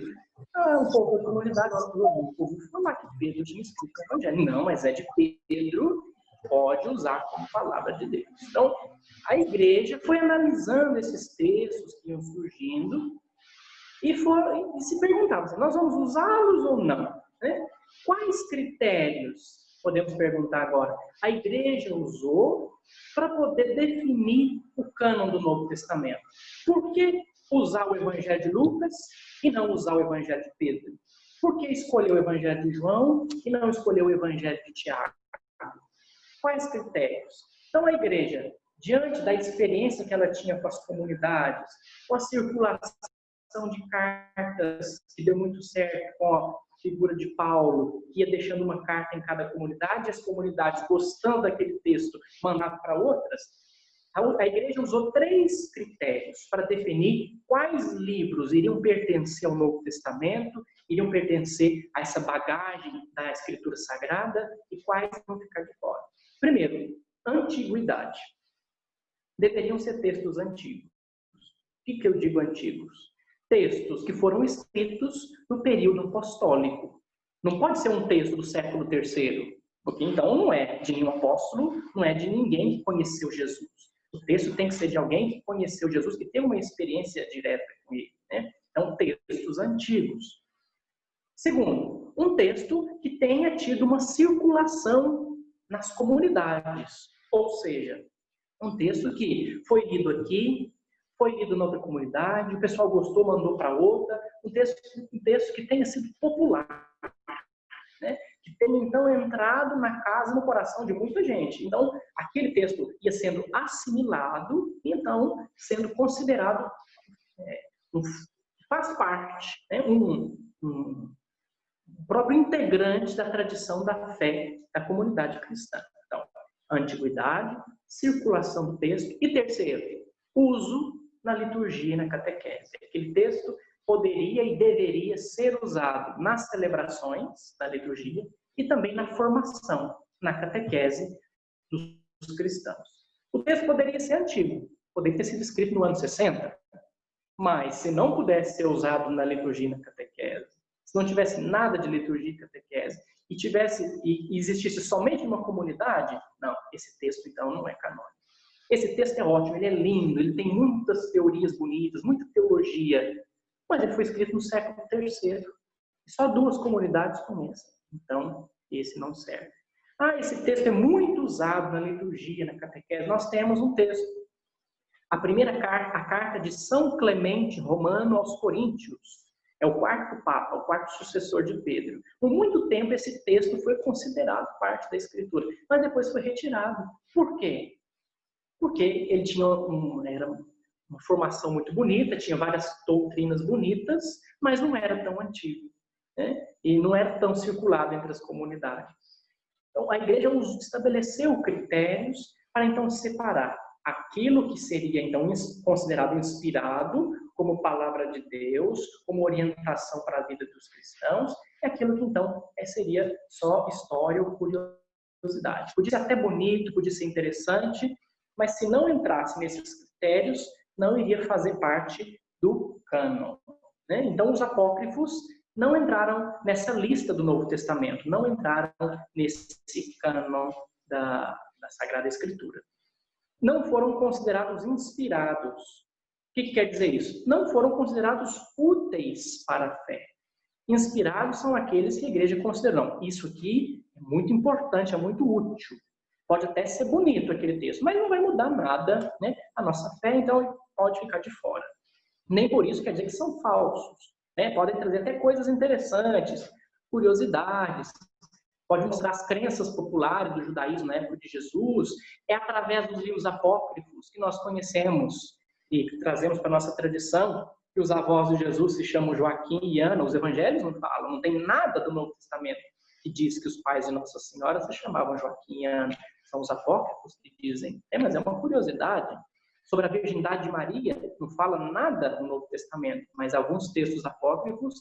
Um pouco da comunidade, eu ouvi falar que Pedro tinha escrito o Evangelho. Não, mas é de Pedro, pode usar como palavra de Deus. Então, a igreja foi analisando esses textos que iam surgindo e se perguntava, nós vamos usá-los ou não? Né? Quais critérios, podemos perguntar agora, a igreja usou para poder definir o cânon do Novo Testamento? Por que usar o Evangelho de Lucas e não usar o Evangelho de Pedro? Por que escolher o Evangelho de João e não escolher o Evangelho de Tiago? Quais critérios? Então a igreja, diante da experiência que ela tinha com as comunidades, com a circulação de cartas que deu muito certo com a figura de Paulo, que ia deixando uma carta em cada comunidade, e as comunidades, gostando daquele texto, mandavam para outras, a igreja usou 3 critérios para definir quais livros iriam pertencer ao Novo Testamento, iriam pertencer a essa bagagem da Escritura Sagrada e quais vão ficar de fora. Primeiro, antiguidade. Deveriam ser textos antigos. O que eu digo antigos? Textos que foram escritos no período apostólico. Não pode ser um texto do século III, porque então não é de nenhum apóstolo, não é de ninguém que conheceu Jesus. O texto tem que ser de alguém que conheceu Jesus, que tem uma experiência direta com ele, né? Então, textos antigos. Segundo, um texto que tenha tido uma circulação nas comunidades, ou seja, um texto que foi lido aqui, foi lido na outra comunidade, o pessoal gostou, mandou para outra, um texto que tenha sido popular, né? Que tenha então entrado na casa, no coração de muita gente. Então, aquele texto ia sendo assimilado e então sendo considerado faz parte, né, um próprio integrante da tradição da fé da comunidade cristã. Então, antiguidade, circulação do texto e terceiro, uso na liturgia e na catequese. Aquele texto poderia e deveria ser usado nas celebrações da liturgia e também na formação, na catequese dos cristãos. O texto poderia ser antigo, poderia ter sido escrito no ano 60, mas se não pudesse ser usado na liturgia e na catequese, se não tivesse nada de liturgia e catequese, e existisse somente uma comunidade, não, esse texto então não é canônico. Esse texto é ótimo, ele é lindo, ele tem muitas teorias bonitas, muita teologia, mas ele foi escrito no século III. E só 2 comunidades conhecem. Então, esse não serve. Esse texto é muito usado na liturgia, na catequese. Nós temos um texto. A carta de São Clemente Romano aos Coríntios. É o 4º Papa, o 4º sucessor de Pedro. Por muito tempo esse texto foi considerado parte da Escritura, mas depois foi retirado. Por quê? Porque ele tinha era uma formação muito bonita, tinha várias doutrinas bonitas, mas não era tão antigo, né? E não era tão circulado entre as comunidades. Então, a igreja estabeleceu critérios para então separar aquilo que seria então considerado inspirado como palavra de Deus, como orientação para a vida dos cristãos, e aquilo que então seria só história ou curiosidade. Podia ser até bonito, podia ser interessante, mas se não entrasse nesses critérios, não iria fazer parte do cânon, né? Então, os apócrifos não entraram nessa lista do Novo Testamento, não entraram nesse cânon da Sagrada Escritura. Não foram considerados inspirados. O que quer dizer isso? Não foram considerados úteis para a fé. Inspirados são aqueles que a igreja considera. Não, isso aqui é muito importante, é muito útil. Pode até ser bonito aquele texto, mas não vai mudar nada, né, a nossa fé, então pode ficar de fora. Nem por isso quer dizer que são falsos, né? Podem trazer até coisas interessantes, curiosidades, pode mostrar as crenças populares do judaísmo na época de Jesus. É através dos livros apócrifos que nós conhecemos e que trazemos para a nossa tradição, que os avós de Jesus se chamam Joaquim e Ana. Os evangelhos não falam, não tem nada do Novo Testamento que diz que os pais de Nossa Senhora se chamavam Joaquim e Ana. São os apócrifos que dizem. Mas é uma curiosidade. Sobre a virgindade de Maria, não fala nada no Novo Testamento, mas alguns textos apócrifos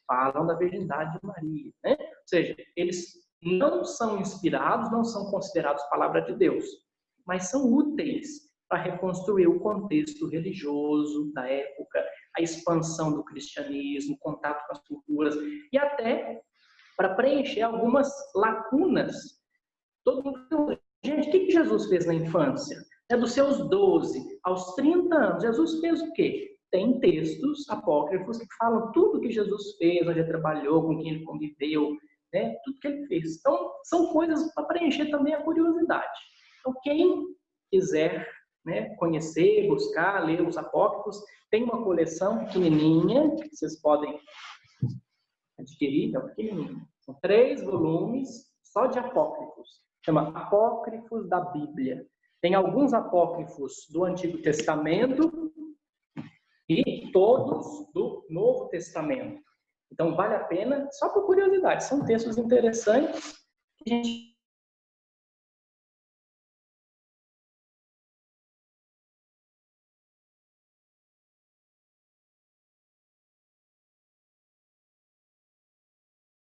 falam da virgindade de Maria, né? Ou seja, eles não são inspirados, não são considerados palavra de Deus, mas são úteis para reconstruir o contexto religioso da época, a expansão do cristianismo, contato com as culturas, e até para preencher algumas lacunas. Todo mundo, gente, o que Jesus fez na infância? Dos seus 12 aos 30 anos, Jesus fez o quê? Tem textos apócrifos que falam tudo que Jesus fez, onde ele trabalhou, com quem ele conviveu, né? Tudo que ele fez. Então, são coisas para preencher também a curiosidade. Então, quem quiser, né, conhecer, buscar, ler os apócrifos, tem uma coleção pequenininha que vocês podem adquirir, é pequenininha. São 3 volumes só de apócrifos. Chama Apócrifos da Bíblia. Tem alguns apócrifos do Antigo Testamento e todos do Novo Testamento. Então, vale a pena, só por curiosidade. São textos interessantes que a gente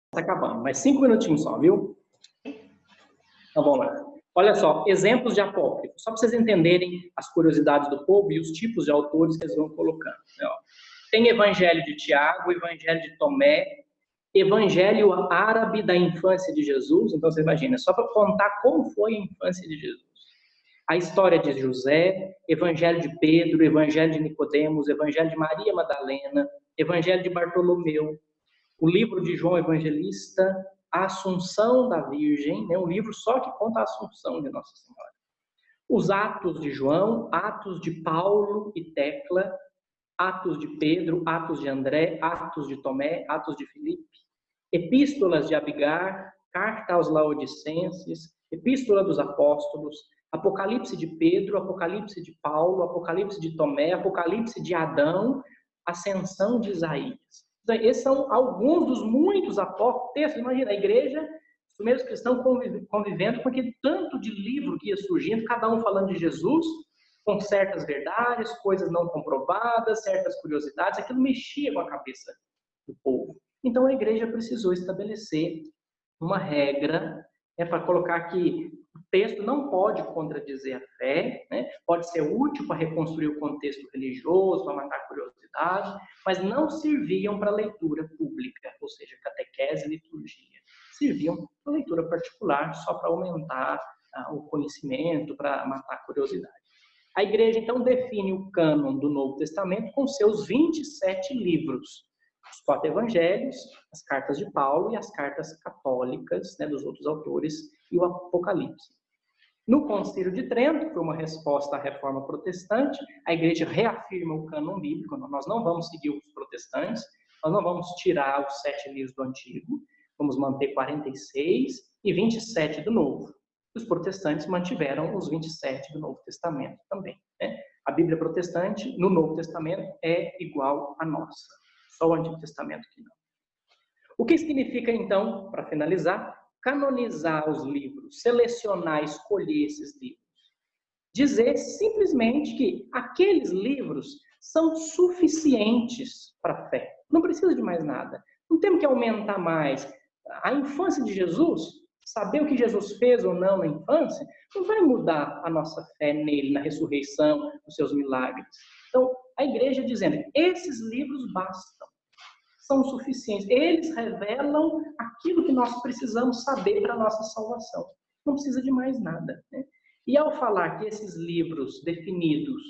está acabando, mas 5 minutinhos só, viu? Então, vamos lá. Olha só, exemplos de apócrifos, só para vocês entenderem as curiosidades do povo e os tipos de autores que eles vão colocando. Tem Evangelho de Tiago, Evangelho de Tomé, Evangelho árabe da infância de Jesus. Então, você imagina, só para contar como foi a infância de Jesus. A história de José, Evangelho de Pedro, Evangelho de Nicodemos, Evangelho de Maria Madalena, Evangelho de Bartolomeu, o livro de João Evangelista, a Assunção da Virgem, né, um livro só que conta a Assunção de Nossa Senhora. Os Atos de João, Atos de Paulo e Tecla, Atos de Pedro, Atos de André, Atos de Tomé, Atos de Filipe, Epístolas de Abigar, Carta aos Laodicenses, Epístola dos Apóstolos, Apocalipse de Pedro, Apocalipse de Paulo, Apocalipse de Tomé, Apocalipse de Adão, ascensão de Isaías. Então, esses são alguns dos muitos textos. Imagina, a igreja, os primeiros cristãos convivendo com aquele tanto de livro que ia surgindo, cada um falando de Jesus, com certas verdades, coisas não comprovadas, certas curiosidades. Aquilo mexia com a cabeça do povo. Então, a igreja precisou estabelecer uma regra para colocar que o texto não pode contradizer a fé, né? Pode ser útil para reconstruir o contexto religioso, para matar a curiosidade, mas não serviam para leitura pública, ou seja, catequese e liturgia. Serviam para leitura particular, só para aumentar o conhecimento, para matar a curiosidade. A igreja, então, define o cânon do Novo Testamento com seus 27 livros. Os 4 evangelhos, as cartas de Paulo e as cartas católicas, né, dos outros autores, e o Apocalipse. No Concílio de Trento, que foi uma resposta à reforma protestante, a igreja reafirma o cânon bíblico. Nós não vamos seguir os protestantes, nós não vamos tirar os 7 livros do Antigo, vamos manter 46 e 27 do Novo. Os protestantes mantiveram os 27 do Novo Testamento também, né? A Bíblia protestante, no Novo Testamento, é igual à nossa. Só o Antigo Testamento que não. O que significa, então, para finalizar, canonizar os livros, selecionar, escolher esses livros? Dizer simplesmente que aqueles livros são suficientes para a fé. Não precisa de mais nada. Não temos que aumentar mais. A infância de Jesus, saber o que Jesus fez ou não na infância, não vai mudar a nossa fé nele, na ressurreição, nos seus milagres. Então, a igreja dizendo, esses livros bastam, são suficientes. Eles revelam aquilo que nós precisamos saber para a nossa salvação. Não precisa de mais nada, né? E ao falar que esses livros definidos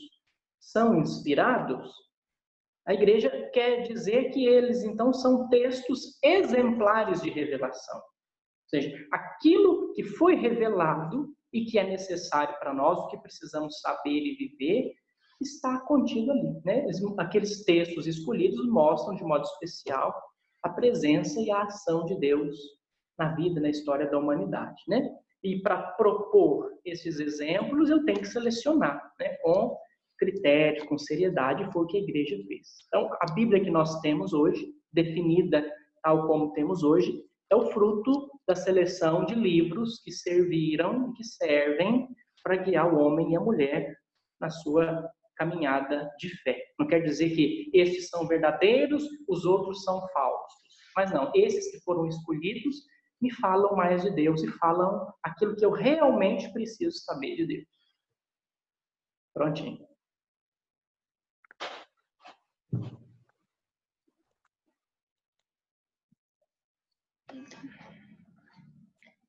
são inspirados, a igreja quer dizer que eles, então, são textos exemplares de revelação. Ou seja, aquilo que foi revelado e que é necessário para nós, o que precisamos saber e viver, está contido ali, né? Aqueles textos escolhidos mostram de modo especial a presença e a ação de Deus na vida, na história da humanidade, né? E para propor esses exemplos, eu tenho que selecionar, né? Com critério, com seriedade, foi o que a igreja fez. Então, a Bíblia que nós temos hoje, definida tal como temos hoje, é o fruto da seleção de livros que serviram e que servem para guiar o homem e a mulher na sua caminhada de fé. Não quer dizer que estes são verdadeiros, os outros são falsos. Mas não, esses que foram escolhidos me falam mais de Deus e falam aquilo que eu realmente preciso saber de Deus. Prontinho.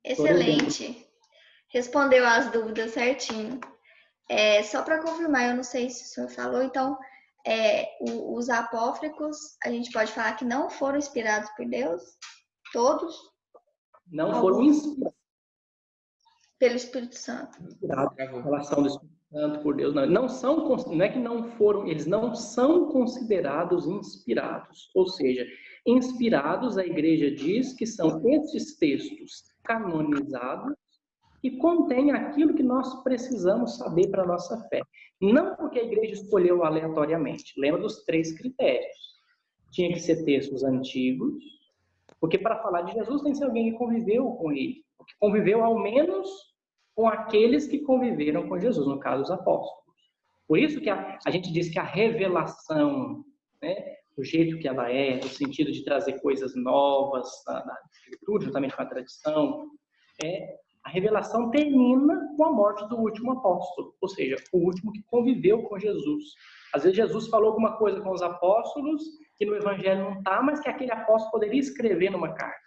Excelente. Respondeu as dúvidas certinho. Só para confirmar, eu não sei se o senhor falou, então, os apócrifos, a gente pode falar que não foram inspirados por Deus? Todos? Não foram inspirados. Pelo Espírito Santo. Inspirados em relação do Espírito Santo por Deus. Não é que não foram, eles não são considerados inspirados. Ou seja, inspirados, a igreja diz que são esses textos canonizados que contém aquilo que nós precisamos saber para a nossa fé. Não porque a igreja escolheu aleatoriamente. Lembra dos 3 critérios. Tinha que ser textos antigos, porque para falar de Jesus tem que ser alguém que conviveu com ele, que conviveu ao menos com aqueles que conviveram com Jesus, no caso, os apóstolos. Por isso que a gente diz que a revelação, né, o jeito que ela é, no sentido de trazer coisas novas na Escritura, juntamente com a tradição, a revelação termina com a morte do último apóstolo, ou seja, o último que conviveu com Jesus. Às vezes Jesus falou alguma coisa com os apóstolos que no Evangelho não está, mas que aquele apóstolo poderia escrever numa carta.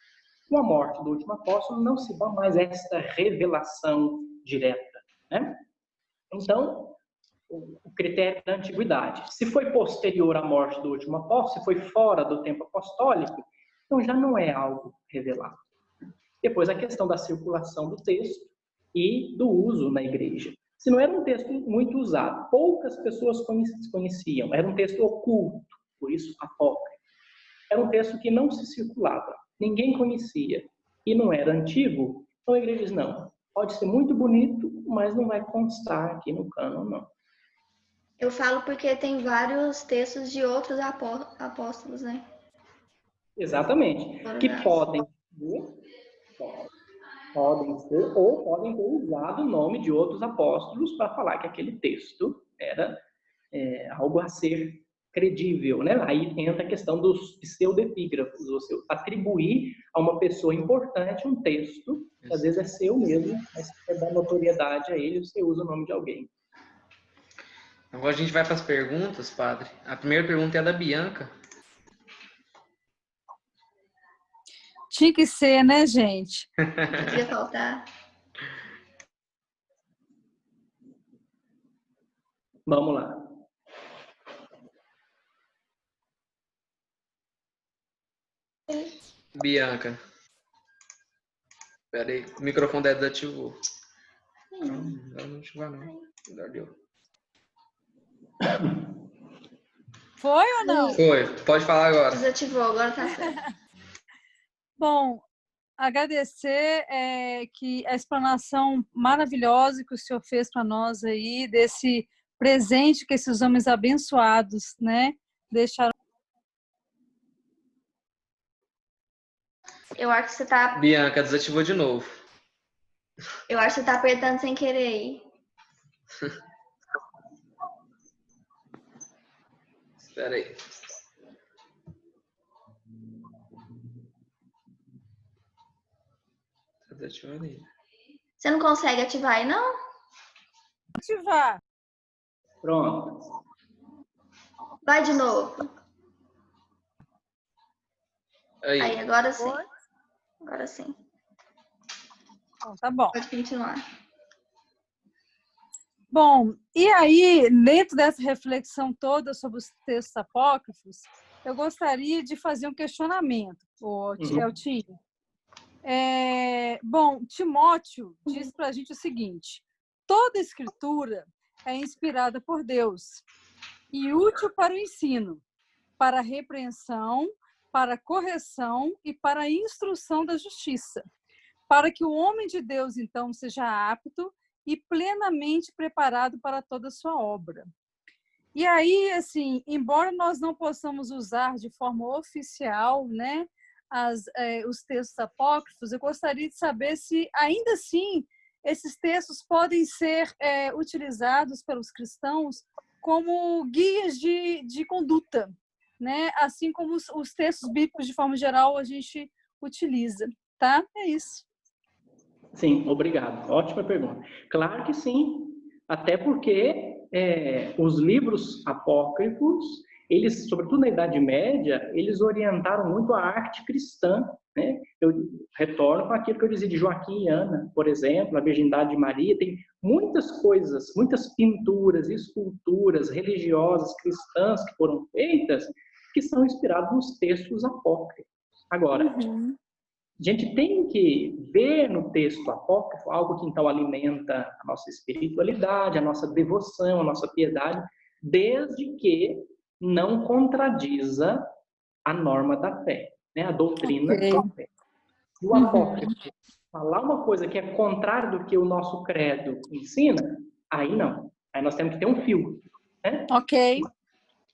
Com a morte do último apóstolo não se dá mais essa revelação direta, né? Então, o critério da antiguidade. Se foi posterior à morte do último apóstolo, se foi fora do tempo apostólico, então já não é algo revelado. Depois a questão da circulação do texto e do uso na igreja. Se não era um texto muito usado, poucas pessoas conheciam, era um texto oculto, por isso apócrifo. Era um texto que não se circulava, ninguém conhecia e não era antigo, então a igreja diz, não, pode ser muito bonito, mas não vai constar aqui no cânon, não. Eu falo porque tem vários textos de outros apóstolos, né? Exatamente. Foram Que dados. podem ser, ou podem ter usado o nome de outros apóstolos para falar que aquele texto era algo a ser credível, né? Aí entra a questão dos pseudepígrafos, você atribuir a uma pessoa importante um texto, que às vezes é seu mesmo, mas você dá notoriedade a ele, você usa o nome de alguém. Agora a gente vai para as perguntas, padre. A primeira pergunta é a da Bianca. Tinha que ser, né, gente? Não podia faltar. Vamos lá. Bianca. Espera aí, o microfone dela desativou. Não ativar não. Melhor deu. Foi ou não? Foi, pode falar agora. Desativou, agora tá certo. Bom, agradecer que a explanação maravilhosa que o senhor fez para nós aí, desse presente que esses homens abençoados, né, deixaram. Eu acho que você tá. Bianca, desativou de novo. Eu acho que você tá apertando sem querer aí. Espera aí. Tá desativando aí. Você não consegue ativar aí, não? Ativar. Pronto. Vai de novo. Aí, Aí. agora sim. Agora sim. Então, tá bom. Pode continuar. Bom, e aí, dentro dessa reflexão toda sobre os textos apócrifos, eu gostaria de fazer um questionamento, Eltinho. Bom, Timóteo diz para a gente o seguinte: toda escritura é inspirada por Deus e útil para o ensino, para a repreensão, para a correção e para a instrução da justiça, para que o homem de Deus, então, seja apto e plenamente preparado para toda a sua obra. E aí, assim, embora nós não possamos usar de forma oficial, né, os textos apócrifos, eu gostaria de saber se, ainda assim, esses textos podem ser utilizados pelos cristãos como guias de conduta, né? Assim como os textos bíblicos, de forma geral, a gente utiliza, tá? É isso. Sim, obrigado. Ótima pergunta. Claro que sim, até porque os livros apócrifos, eles, sobretudo na Idade Média, eles orientaram muito a arte cristã, né? Eu retorno com aquilo que eu dizia de Joaquim e Ana, por exemplo, a Virgindade de Maria, tem muitas coisas, muitas pinturas, esculturas religiosas cristãs que foram feitas, que são inspiradas nos textos apócrifos. Agora, a gente tem que ver no texto apócrifo algo que então alimenta a nossa espiritualidade, a nossa devoção, a nossa piedade, desde que não contradiza a norma da fé, né? A doutrina da fé. Se o apócrifo falar uma coisa que é contrária do que o nosso credo ensina, aí não. Aí nós temos que ter um filtro, né? Ok.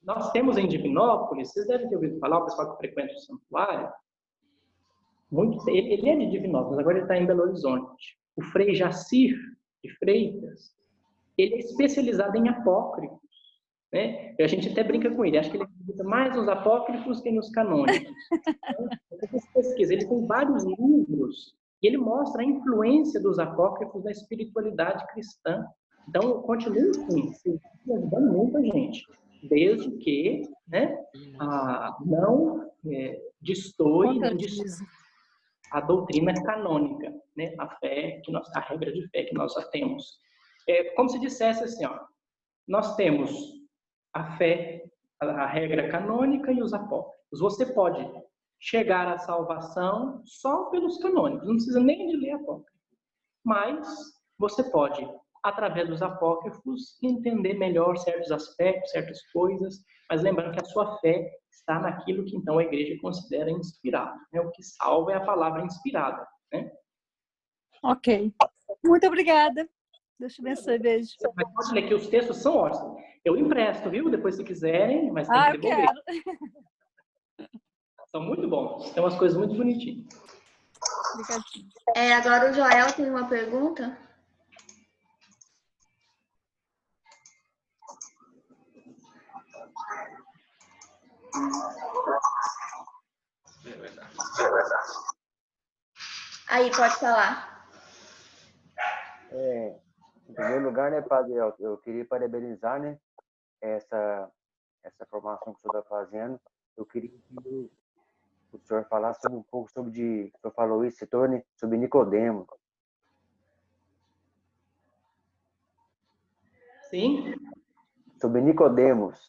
Nós temos em Divinópolis, vocês devem ter ouvido falar, o pessoal que frequenta o santuário, ele é de Divinópolis, agora ele está em Belo Horizonte. O Frei Jacir de Freitas, ele é especializado em apócrifos, né? A gente até brinca com ele, acho que ele acredita mais nos apócrifos que nos canônicos. Ele tem vários livros e ele mostra a influência dos apócrifos na espiritualidade cristã. Então, continue assim, ajudando muita gente, desde que, né, não destoe, não destoe a doutrina canônica, né? A regra de fé que nós já temos. Como se dissesse assim, ó, nós temos a fé, a regra canônica e os apócrifos. Você pode chegar à salvação só pelos canônicos, não precisa nem de ler apócrifo. Mas você pode, através dos apócrifos, entender melhor certos aspectos, certas coisas, mas lembrando que a sua fé está naquilo que então a igreja considera inspirado, né? O que salva é a palavra inspirada, né? Ok. Muito obrigada. Deus te abençoe, beijo. Você pode ler que os textos são ótimos. Eu empresto, viu? Depois se quiserem, mas tem que Eu devolver. quero. São muito bons. Tem umas coisas muito bonitinhas. Agora o Joel tem uma pergunta. É verdade. Aí, pode falar. Em primeiro lugar, né, Padre, eu queria parabenizar, né, essa formação que o senhor está fazendo. Eu queria que o senhor falasse um pouco sobre, o senhor falou isso, citou, né, sobre Nicodemo. Sim? Sobre Nicodemos.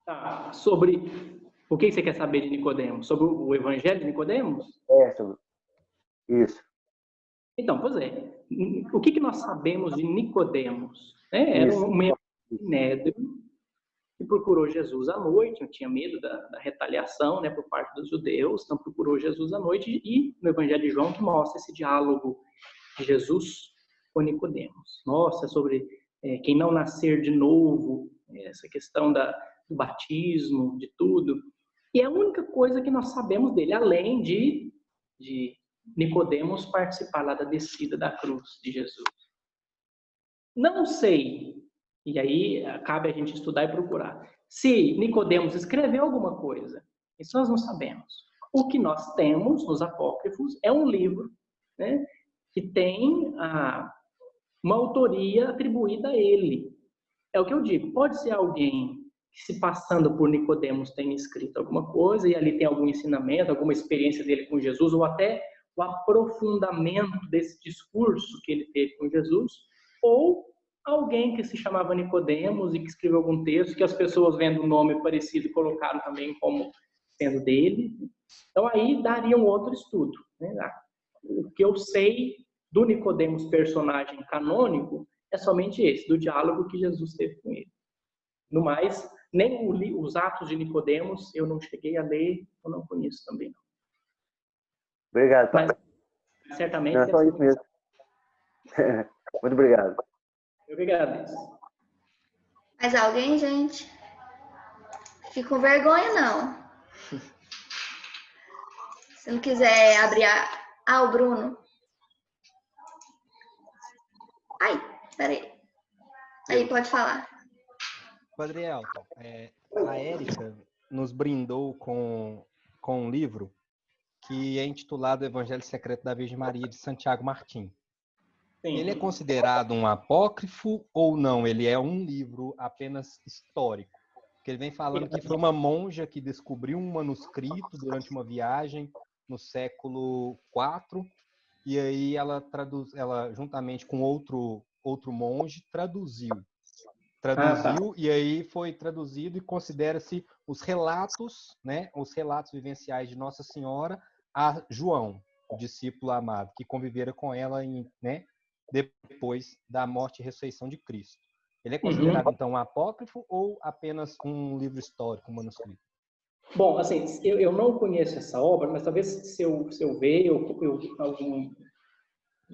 Tá. Sobre... O que você quer saber de Nicodemos? Sobre o Evangelho de Nicodemos? Sobre... Isso. Então, pois é. O que nós sabemos de Nicodemos? Era um inédito que procurou Jesus à noite, tinha medo da retaliação, né, por parte dos judeus, então procurou Jesus à noite, e no Evangelho de João que mostra esse diálogo de Jesus com Nicodemos. Mostra sobre quem não nascer de novo, essa questão do batismo, de tudo. E é a única coisa que nós sabemos dele, além de Nicodemos participar lá da descida da cruz de Jesus. Não sei, e aí cabe a gente estudar e procurar, se Nicodemos escreveu alguma coisa. Isso nós não sabemos. O que nós temos nos apócrifos é um livro, né, que tem uma autoria atribuída a ele. É o que eu digo, pode ser alguém que, se passando por Nicodemos, tenha escrito alguma coisa e ali tem algum ensinamento, alguma experiência dele com Jesus, ou até o aprofundamento desse discurso que ele teve com Jesus, ou alguém que se chamava Nicodemos e que escreveu algum texto que as pessoas, vendo o nome parecido, colocaram também como sendo dele. Então aí daria um outro estudo, né? O que eu sei do Nicodemos, personagem canônico, é somente esse, do diálogo que Jesus teve com ele. No mais, nem os Atos de Nicodemos eu não cheguei a ler, eu não conheço também. Não. Obrigado, Padre. Mas certamente... Não, só isso mesmo. Muito obrigado. Eu que agradeço. Mais alguém, gente? Fique com vergonha, não. Se não quiser abrir o Bruno. Ai, peraí. Aí, pode falar. Padre Elton, a Érica nos brindou com um livro que é intitulado Evangelho Secreto da Virgem Maria, de Santiago Martim. Sim. Ele é considerado um apócrifo ou não? Ele é um livro apenas histórico? Porque ele vem falando que foi uma monja que descobriu um manuscrito durante uma viagem no século IV, e aí ela juntamente com outro monge, traduziu, e aí foi traduzido e considera-se os relatos, né, os relatos vivenciais de Nossa Senhora a João, o discípulo amado, que convivera com ela né, depois da morte e ressurreição de Cristo. Ele é considerado, então, um apócrifo ou apenas um livro histórico, um manuscrito? Bom, assim, eu não conheço essa obra, mas talvez se eu ver,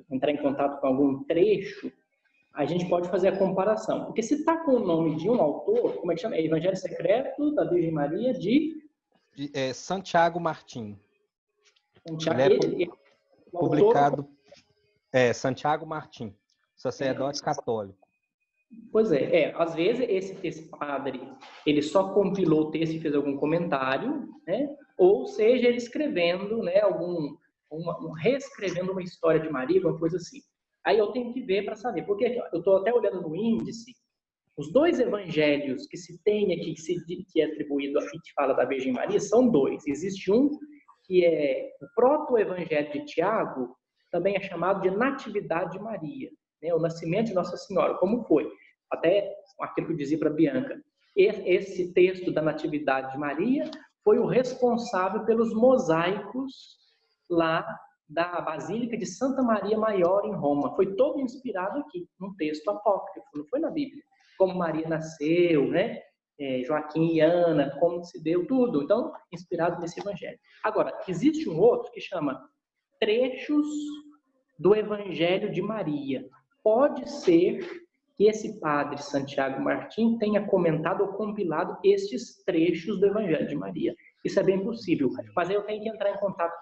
entrar em contato com algum trecho, a gente pode fazer a comparação. Porque se está com o nome de um autor, como é que chama? É Evangelho Secreto da Virgem Maria de Santiago Martim. Santiago, publicado... Santiago Martim, sacerdote católico. Pois às vezes esse padre, ele só compilou o texto e fez algum comentário, né? Ou seja, ele escrevendo, né, reescrevendo uma história de Maria, alguma coisa assim. Aí eu tenho que ver para saber, porque eu estou até olhando no índice, os dois evangelhos que se tem aqui, que é atribuído aqui, que fala da Virgem Maria, são dois. Existe um que é o proto-evangelho de Tiago, também é chamado de Natividade de Maria, né? O nascimento de Nossa Senhora, como foi? Até aquilo que eu dizia para a Bianca, esse texto da Natividade de Maria foi o responsável pelos mosaicos lá da Basílica de Santa Maria Maior, em Roma. Foi todo inspirado aqui, num texto apócrifo, não foi na Bíblia. Como Maria nasceu, né? Joaquim e Ana, como se deu, tudo. Então, inspirado nesse evangelho. Agora, existe um outro que chama Trechos do Evangelho de Maria, pode ser que esse padre Santiago Martim tenha comentado ou compilado estes trechos do Evangelho de Maria. Isso é bem possível. Mas aí eu tenho que entrar em contato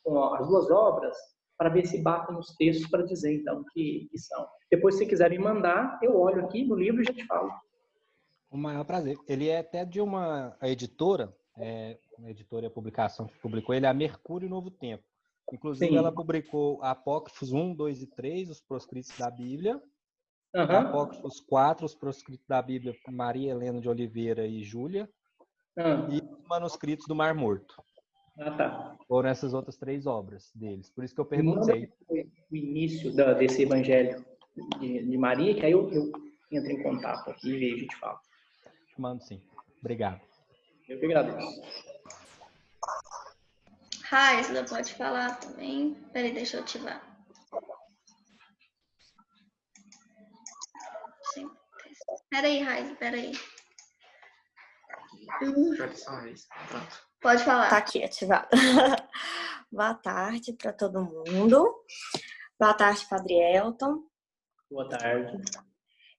com as duas obras para ver se batem nos textos para dizer, então, que são. Depois, se quiser me mandar, eu olho aqui no livro e já te falo. O maior prazer. Ele é até de uma editora, a editora e a publicação que publicou ele é a Mercúrio Novo Tempo. Inclusive, Sim. ela publicou Apócrifos 1, 2 e 3, os proscritos da Bíblia. Uhum. Apócrifos 4, os proscritos da Bíblia, Maria Helena de Oliveira e Júlia. E os manuscritos do Mar Morto. Ah, tá. Foram essas outras 3 obras deles. Por isso que eu Manda perguntei. o início desse Evangelho de Maria, que aí eu entro em contato aqui e vejo e te falo. Te mando sim. Obrigado. Eu que agradeço. Raíssa, pode falar também. Peraí, deixa eu ativar. Sim. Peraí, Raíssa, peraí. Pronto. Pode falar. Tá aqui, ativado. Boa tarde para todo mundo. Boa tarde, Padre Elton. Boa tarde.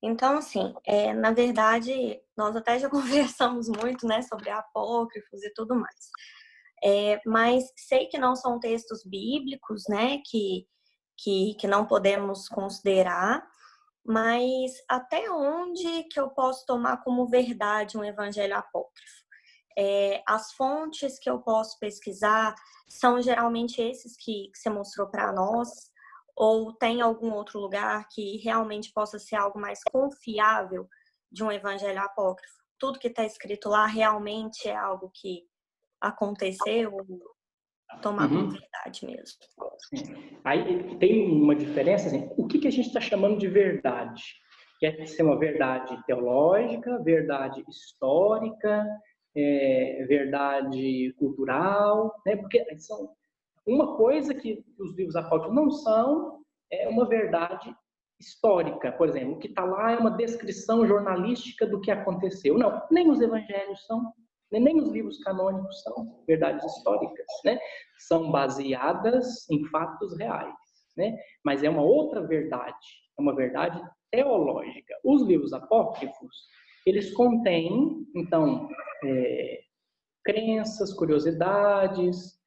Então, assim, na verdade, nós até já conversamos muito, né, sobre apócrifos e tudo mais. Mas sei que não são textos bíblicos, né, que não podemos considerar, mas até onde que eu posso tomar como verdade um evangelho apócrifo? As fontes que eu posso pesquisar são geralmente esses que você mostrou para nós, ou tem algum outro lugar que realmente possa ser algo mais confiável de um evangelho apócrifo? Tudo que está escrito lá realmente é algo que aconteceu, tomar como verdade mesmo? Aí tem uma diferença, assim, o que a gente está chamando de verdade? Quer ser uma verdade teológica, verdade histórica, verdade cultural, né? Porque são uma coisa que os livros apócrifos não são, é uma verdade histórica. Por exemplo, o que está lá é uma descrição jornalística do que aconteceu. Não, nem os evangelhos são, nem os livros canônicos são verdades históricas, né? São baseadas em fatos reais, né? Mas é uma outra verdade, é uma verdade teológica. Os livros apócrifos, eles contêm, então, crenças, curiosidades,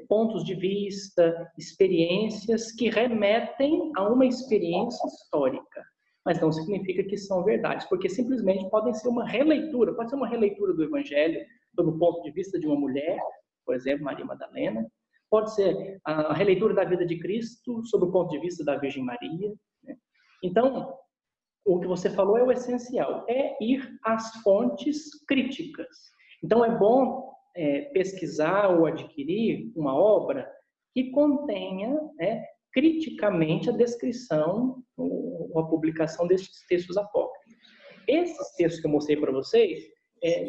pontos de vista, experiências que remetem a uma experiência histórica. Mas não significa que são verdades, porque simplesmente podem ser uma releitura, pode ser uma releitura do Evangelho sob o ponto de vista de uma mulher, por exemplo, Maria Madalena, pode ser a releitura da vida de Cristo sob o ponto de vista da Virgem Maria, né? Então, o que você falou é o essencial, é ir às fontes críticas. Então, é bom pesquisar ou adquirir uma obra que contenha criticamente a descrição ou a publicação desses textos apócrifos. Esses textos que eu mostrei para vocês,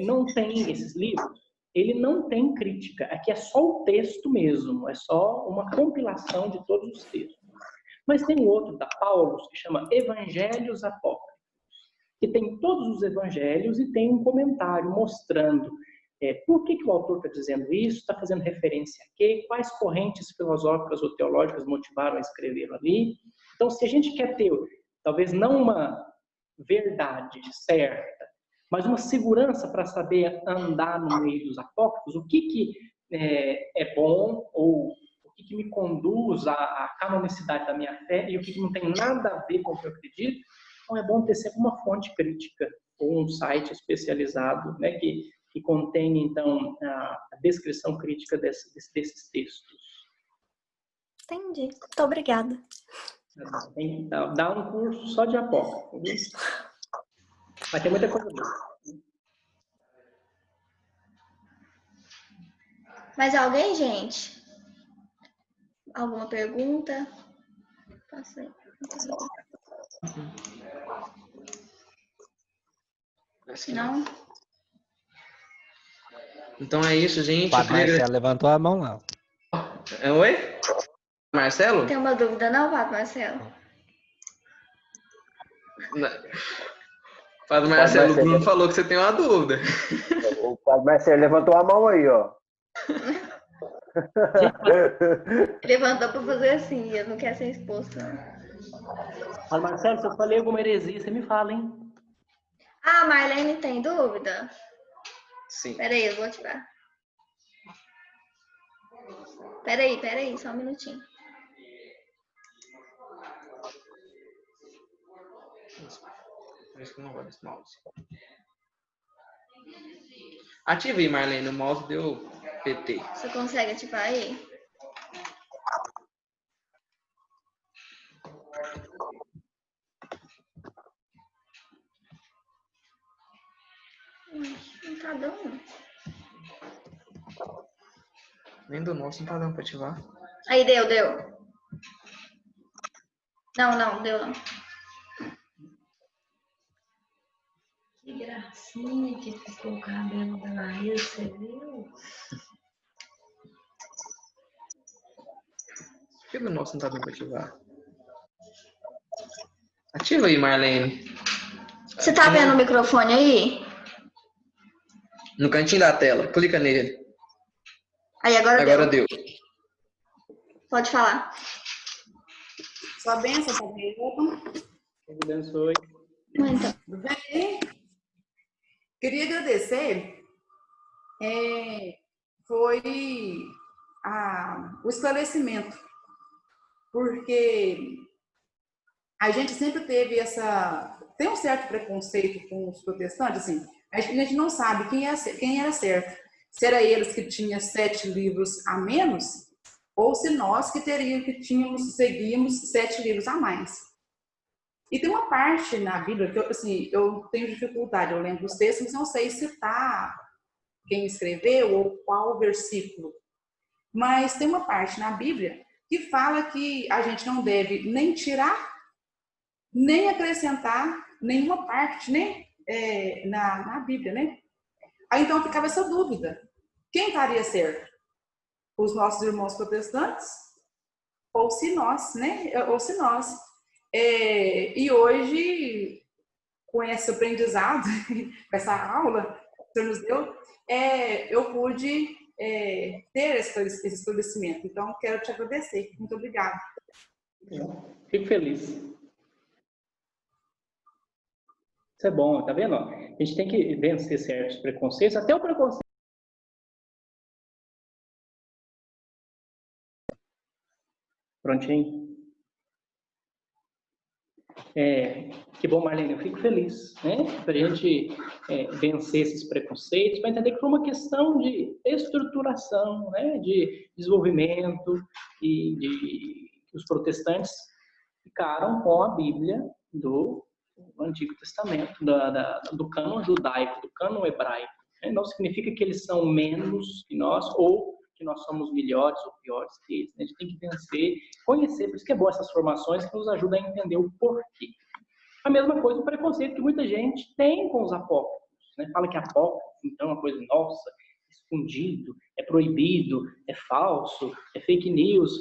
não tem esses livros, ele não tem crítica. Aqui é só o texto mesmo, é só uma compilação de todos os textos. Mas tem um outro da Paulus que chama Evangelhos Apócrifos, que tem todos os evangelhos e tem um comentário mostrando por que o autor está dizendo isso, está fazendo referência a quê, quais correntes filosóficas ou teológicas motivaram a escrever ali. Então, se a gente quer ter, talvez não uma verdade certa, mas uma segurança para saber andar no meio dos apócrifos, o que é bom ou o que me conduz à canonicidade da minha fé e o que não tem nada a ver com o que eu acredito, então é bom ter sempre uma fonte crítica ou um site especializado, né, que contém, então, a descrição crítica desses textos. Entendi. Muito obrigada. Tem que dar um curso só de apócrifo. Mas tem muita coisa boa. Mais alguém, gente? Alguma pergunta? Passa aí. Não? Então é isso, gente. O Padre Marcelo levantou a mão lá. Oi? Marcelo? Tem uma dúvida não, Padre Marcelo? Padre Marcelo, o Bruno falou que você tem uma dúvida. O Padre Marcelo levantou a mão aí, ó. Levantou para fazer assim, ele não quer ser exposto, não. Olha, Marcelo, se eu falei alguma heresia, você me fala, hein? Ah, Marlene tem dúvida? Sim. Peraí, eu vou ativar. Peraí, só um minutinho. Por isso que eu não gosto desse mouse. Ativa aí, Marlene. O mouse deu PT. Você consegue ativar aí? Não tá dando. Nem do nosso não tá dando pra ativar. Aí, deu. Não, deu não. Que gracinha que ficou o cabelo da Laís, você viu? Por que do nosso não tá dando pra ativar? Ativa aí, Marlene. Você tá vendo o microfone aí? No cantinho da tela. Clica nele. Aí, agora deu. Pode falar. Sua bênção, Padre Elton. Deus abençoe. Então. Tudo bem? Queria agradecer. Foi o esclarecimento. Porque a gente sempre teve tem um certo preconceito com os protestantes, assim. A gente não sabe quem era certo. Se era eles que tinham 7 livros a menos, ou se nós que seguíamos 7 livros a mais. E tem uma parte na Bíblia que eu tenho dificuldade, eu lembro os textos, mas não sei citar quem escreveu ou qual versículo. Mas tem uma parte na Bíblia que fala que a gente não deve nem tirar, nem acrescentar nenhuma parte, né? Na Bíblia, né? Aí então ficava essa dúvida. Quem estaria certo? Os nossos irmãos protestantes? Ou se nós, né? E hoje, com esse aprendizado, com essa aula que o Senhor nos deu, eu pude ter esse esclarecimento. Então, quero te agradecer. Muito obrigada. Fico feliz. Isso é bom, tá vendo? A gente tem que vencer certos preconceitos, até o preconceito. Prontinho? Que bom, Marlene, eu fico feliz, né? Para a gente vencer esses preconceitos, para entender que foi uma questão de estruturação, né? De desenvolvimento, e que os protestantes ficaram com a Bíblia do Antigo Testamento, do cânon judaico, do cânon hebraico. Né? Não significa que eles são menos que nós, ou que nós somos melhores ou piores que eles. Né? A gente tem que vencer, conhecer, por isso que é bom essas formações que nos ajudam a entender o porquê. A mesma coisa o preconceito que muita gente tem com os apócrifos. Né? Fala que apócrifo, então, é uma coisa nossa, escondido, é proibido, é falso, é fake news.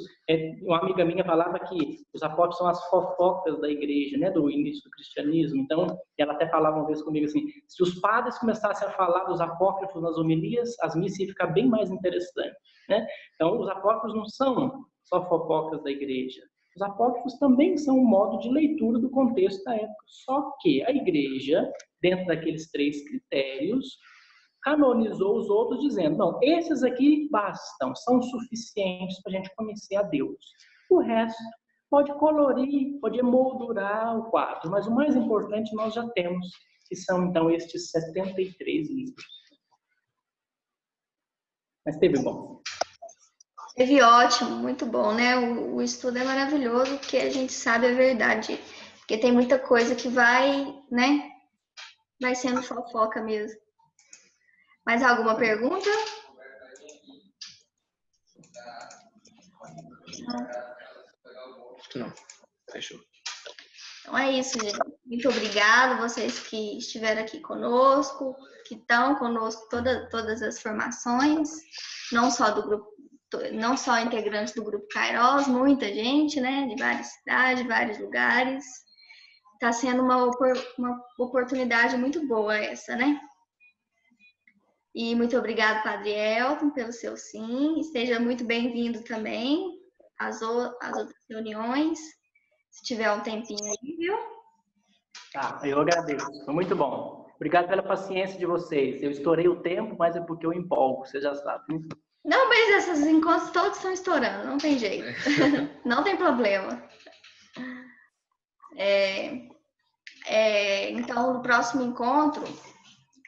Uma amiga minha falava que os apócrifos são as fofocas da igreja, né, do início do cristianismo. Então, ela até falava uma vez comigo assim, se os padres começassem a falar dos apócrifos nas homilias, as missas iam ficar bem mais interessantes. Né? Então, os apócrifos não são só fofocas da igreja. Os apócrifos também são um modo de leitura do contexto da época. Só que a igreja, dentro daqueles 3 critérios, canonizou os outros dizendo, não, esses aqui bastam, são suficientes para a gente conhecer a Deus. O resto pode colorir, pode emoldurar o quadro, mas o mais importante nós já temos, que são então estes 73 livros. Mas teve bom. Teve ótimo, muito bom, né? O estudo é maravilhoso, porque a gente sabe a verdade. Porque tem muita coisa que vai, né? Vai sendo fofoca mesmo. Mais alguma pergunta? Acho que não. Fechou. Então é isso, gente. Muito obrigada vocês que estiveram aqui conosco, que estão conosco todas as formações, não só do grupo, não só integrantes do grupo Kairos, muita gente, né, de várias cidades, vários lugares. Está sendo uma oportunidade muito boa essa, né? E muito obrigado, Padre Elton, pelo seu sim. Esteja muito bem-vindo também às outras reuniões. se tiver um tempinho aí, viu? Tá, eu agradeço. Foi muito bom. Obrigado pela paciência de vocês. Eu estourei o tempo, mas é porque eu empolgo, você já sabe. Não, mas esses encontros todos estão estourando, não tem jeito. Não tem problema. Então, no próximo encontro,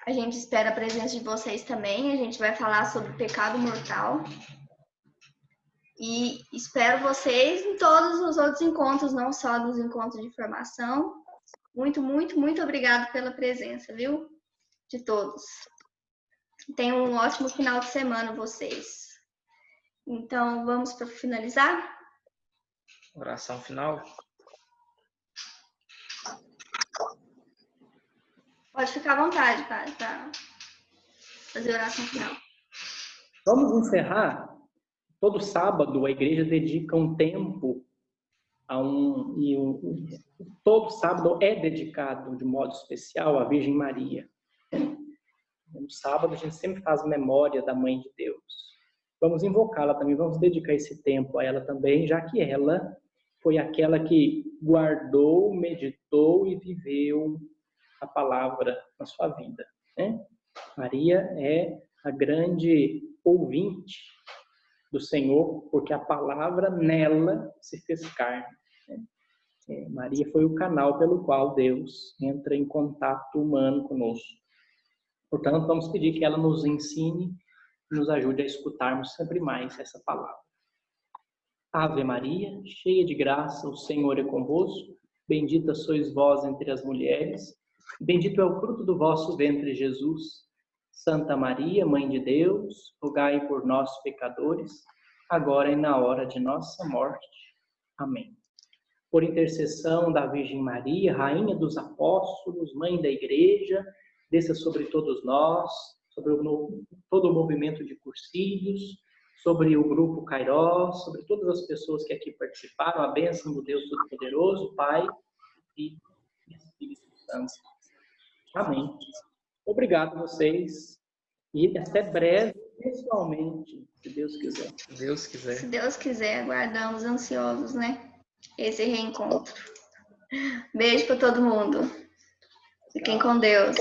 a gente espera a presença de vocês também. A gente vai falar sobre o pecado mortal. E espero vocês em todos os outros encontros, não só nos encontros de formação. Muito, muito, muito obrigado pela presença, viu? De todos. Tenham um ótimo final de semana, vocês. Então, vamos para finalizar? Oração final. Pode ficar à vontade, para fazer a oração final. Vamos encerrar. Todo sábado a igreja dedica um tempo todo sábado é dedicado de modo especial à Virgem Maria. No sábado a gente sempre faz memória da Mãe de Deus. Vamos invocá-la também, vamos dedicar esse tempo a ela também, já que ela foi aquela que guardou, meditou e viveu a palavra na sua vida, né? Maria é a grande ouvinte do Senhor, porque a palavra nela se fez carne. Maria foi o canal pelo qual Deus entra em contato humano conosco. Portanto, vamos pedir que ela nos ensine, nos ajude a escutarmos sempre mais essa palavra. Ave Maria, cheia de graça, o Senhor é convosco. Bendita sois vós entre as mulheres, bendito é o fruto do vosso ventre, Jesus. Santa Maria, Mãe de Deus, rogai por nós, pecadores, agora e na hora de nossa morte. Amém. Por intercessão da Virgem Maria, Rainha dos Apóstolos, Mãe da Igreja, desça sobre todos nós, sobre todo o movimento de Cursílios, sobre o grupo Kairós, sobre todas as pessoas que aqui participaram, a bênção do Deus Todo-Poderoso, Pai, Filho e Espírito Santo. Amém. Obrigado a vocês e até breve, pessoalmente, se Deus quiser. Se Deus quiser. Se Deus quiser, aguardamos ansiosos, né? Esse reencontro. Beijo para todo mundo. Fiquem com Deus.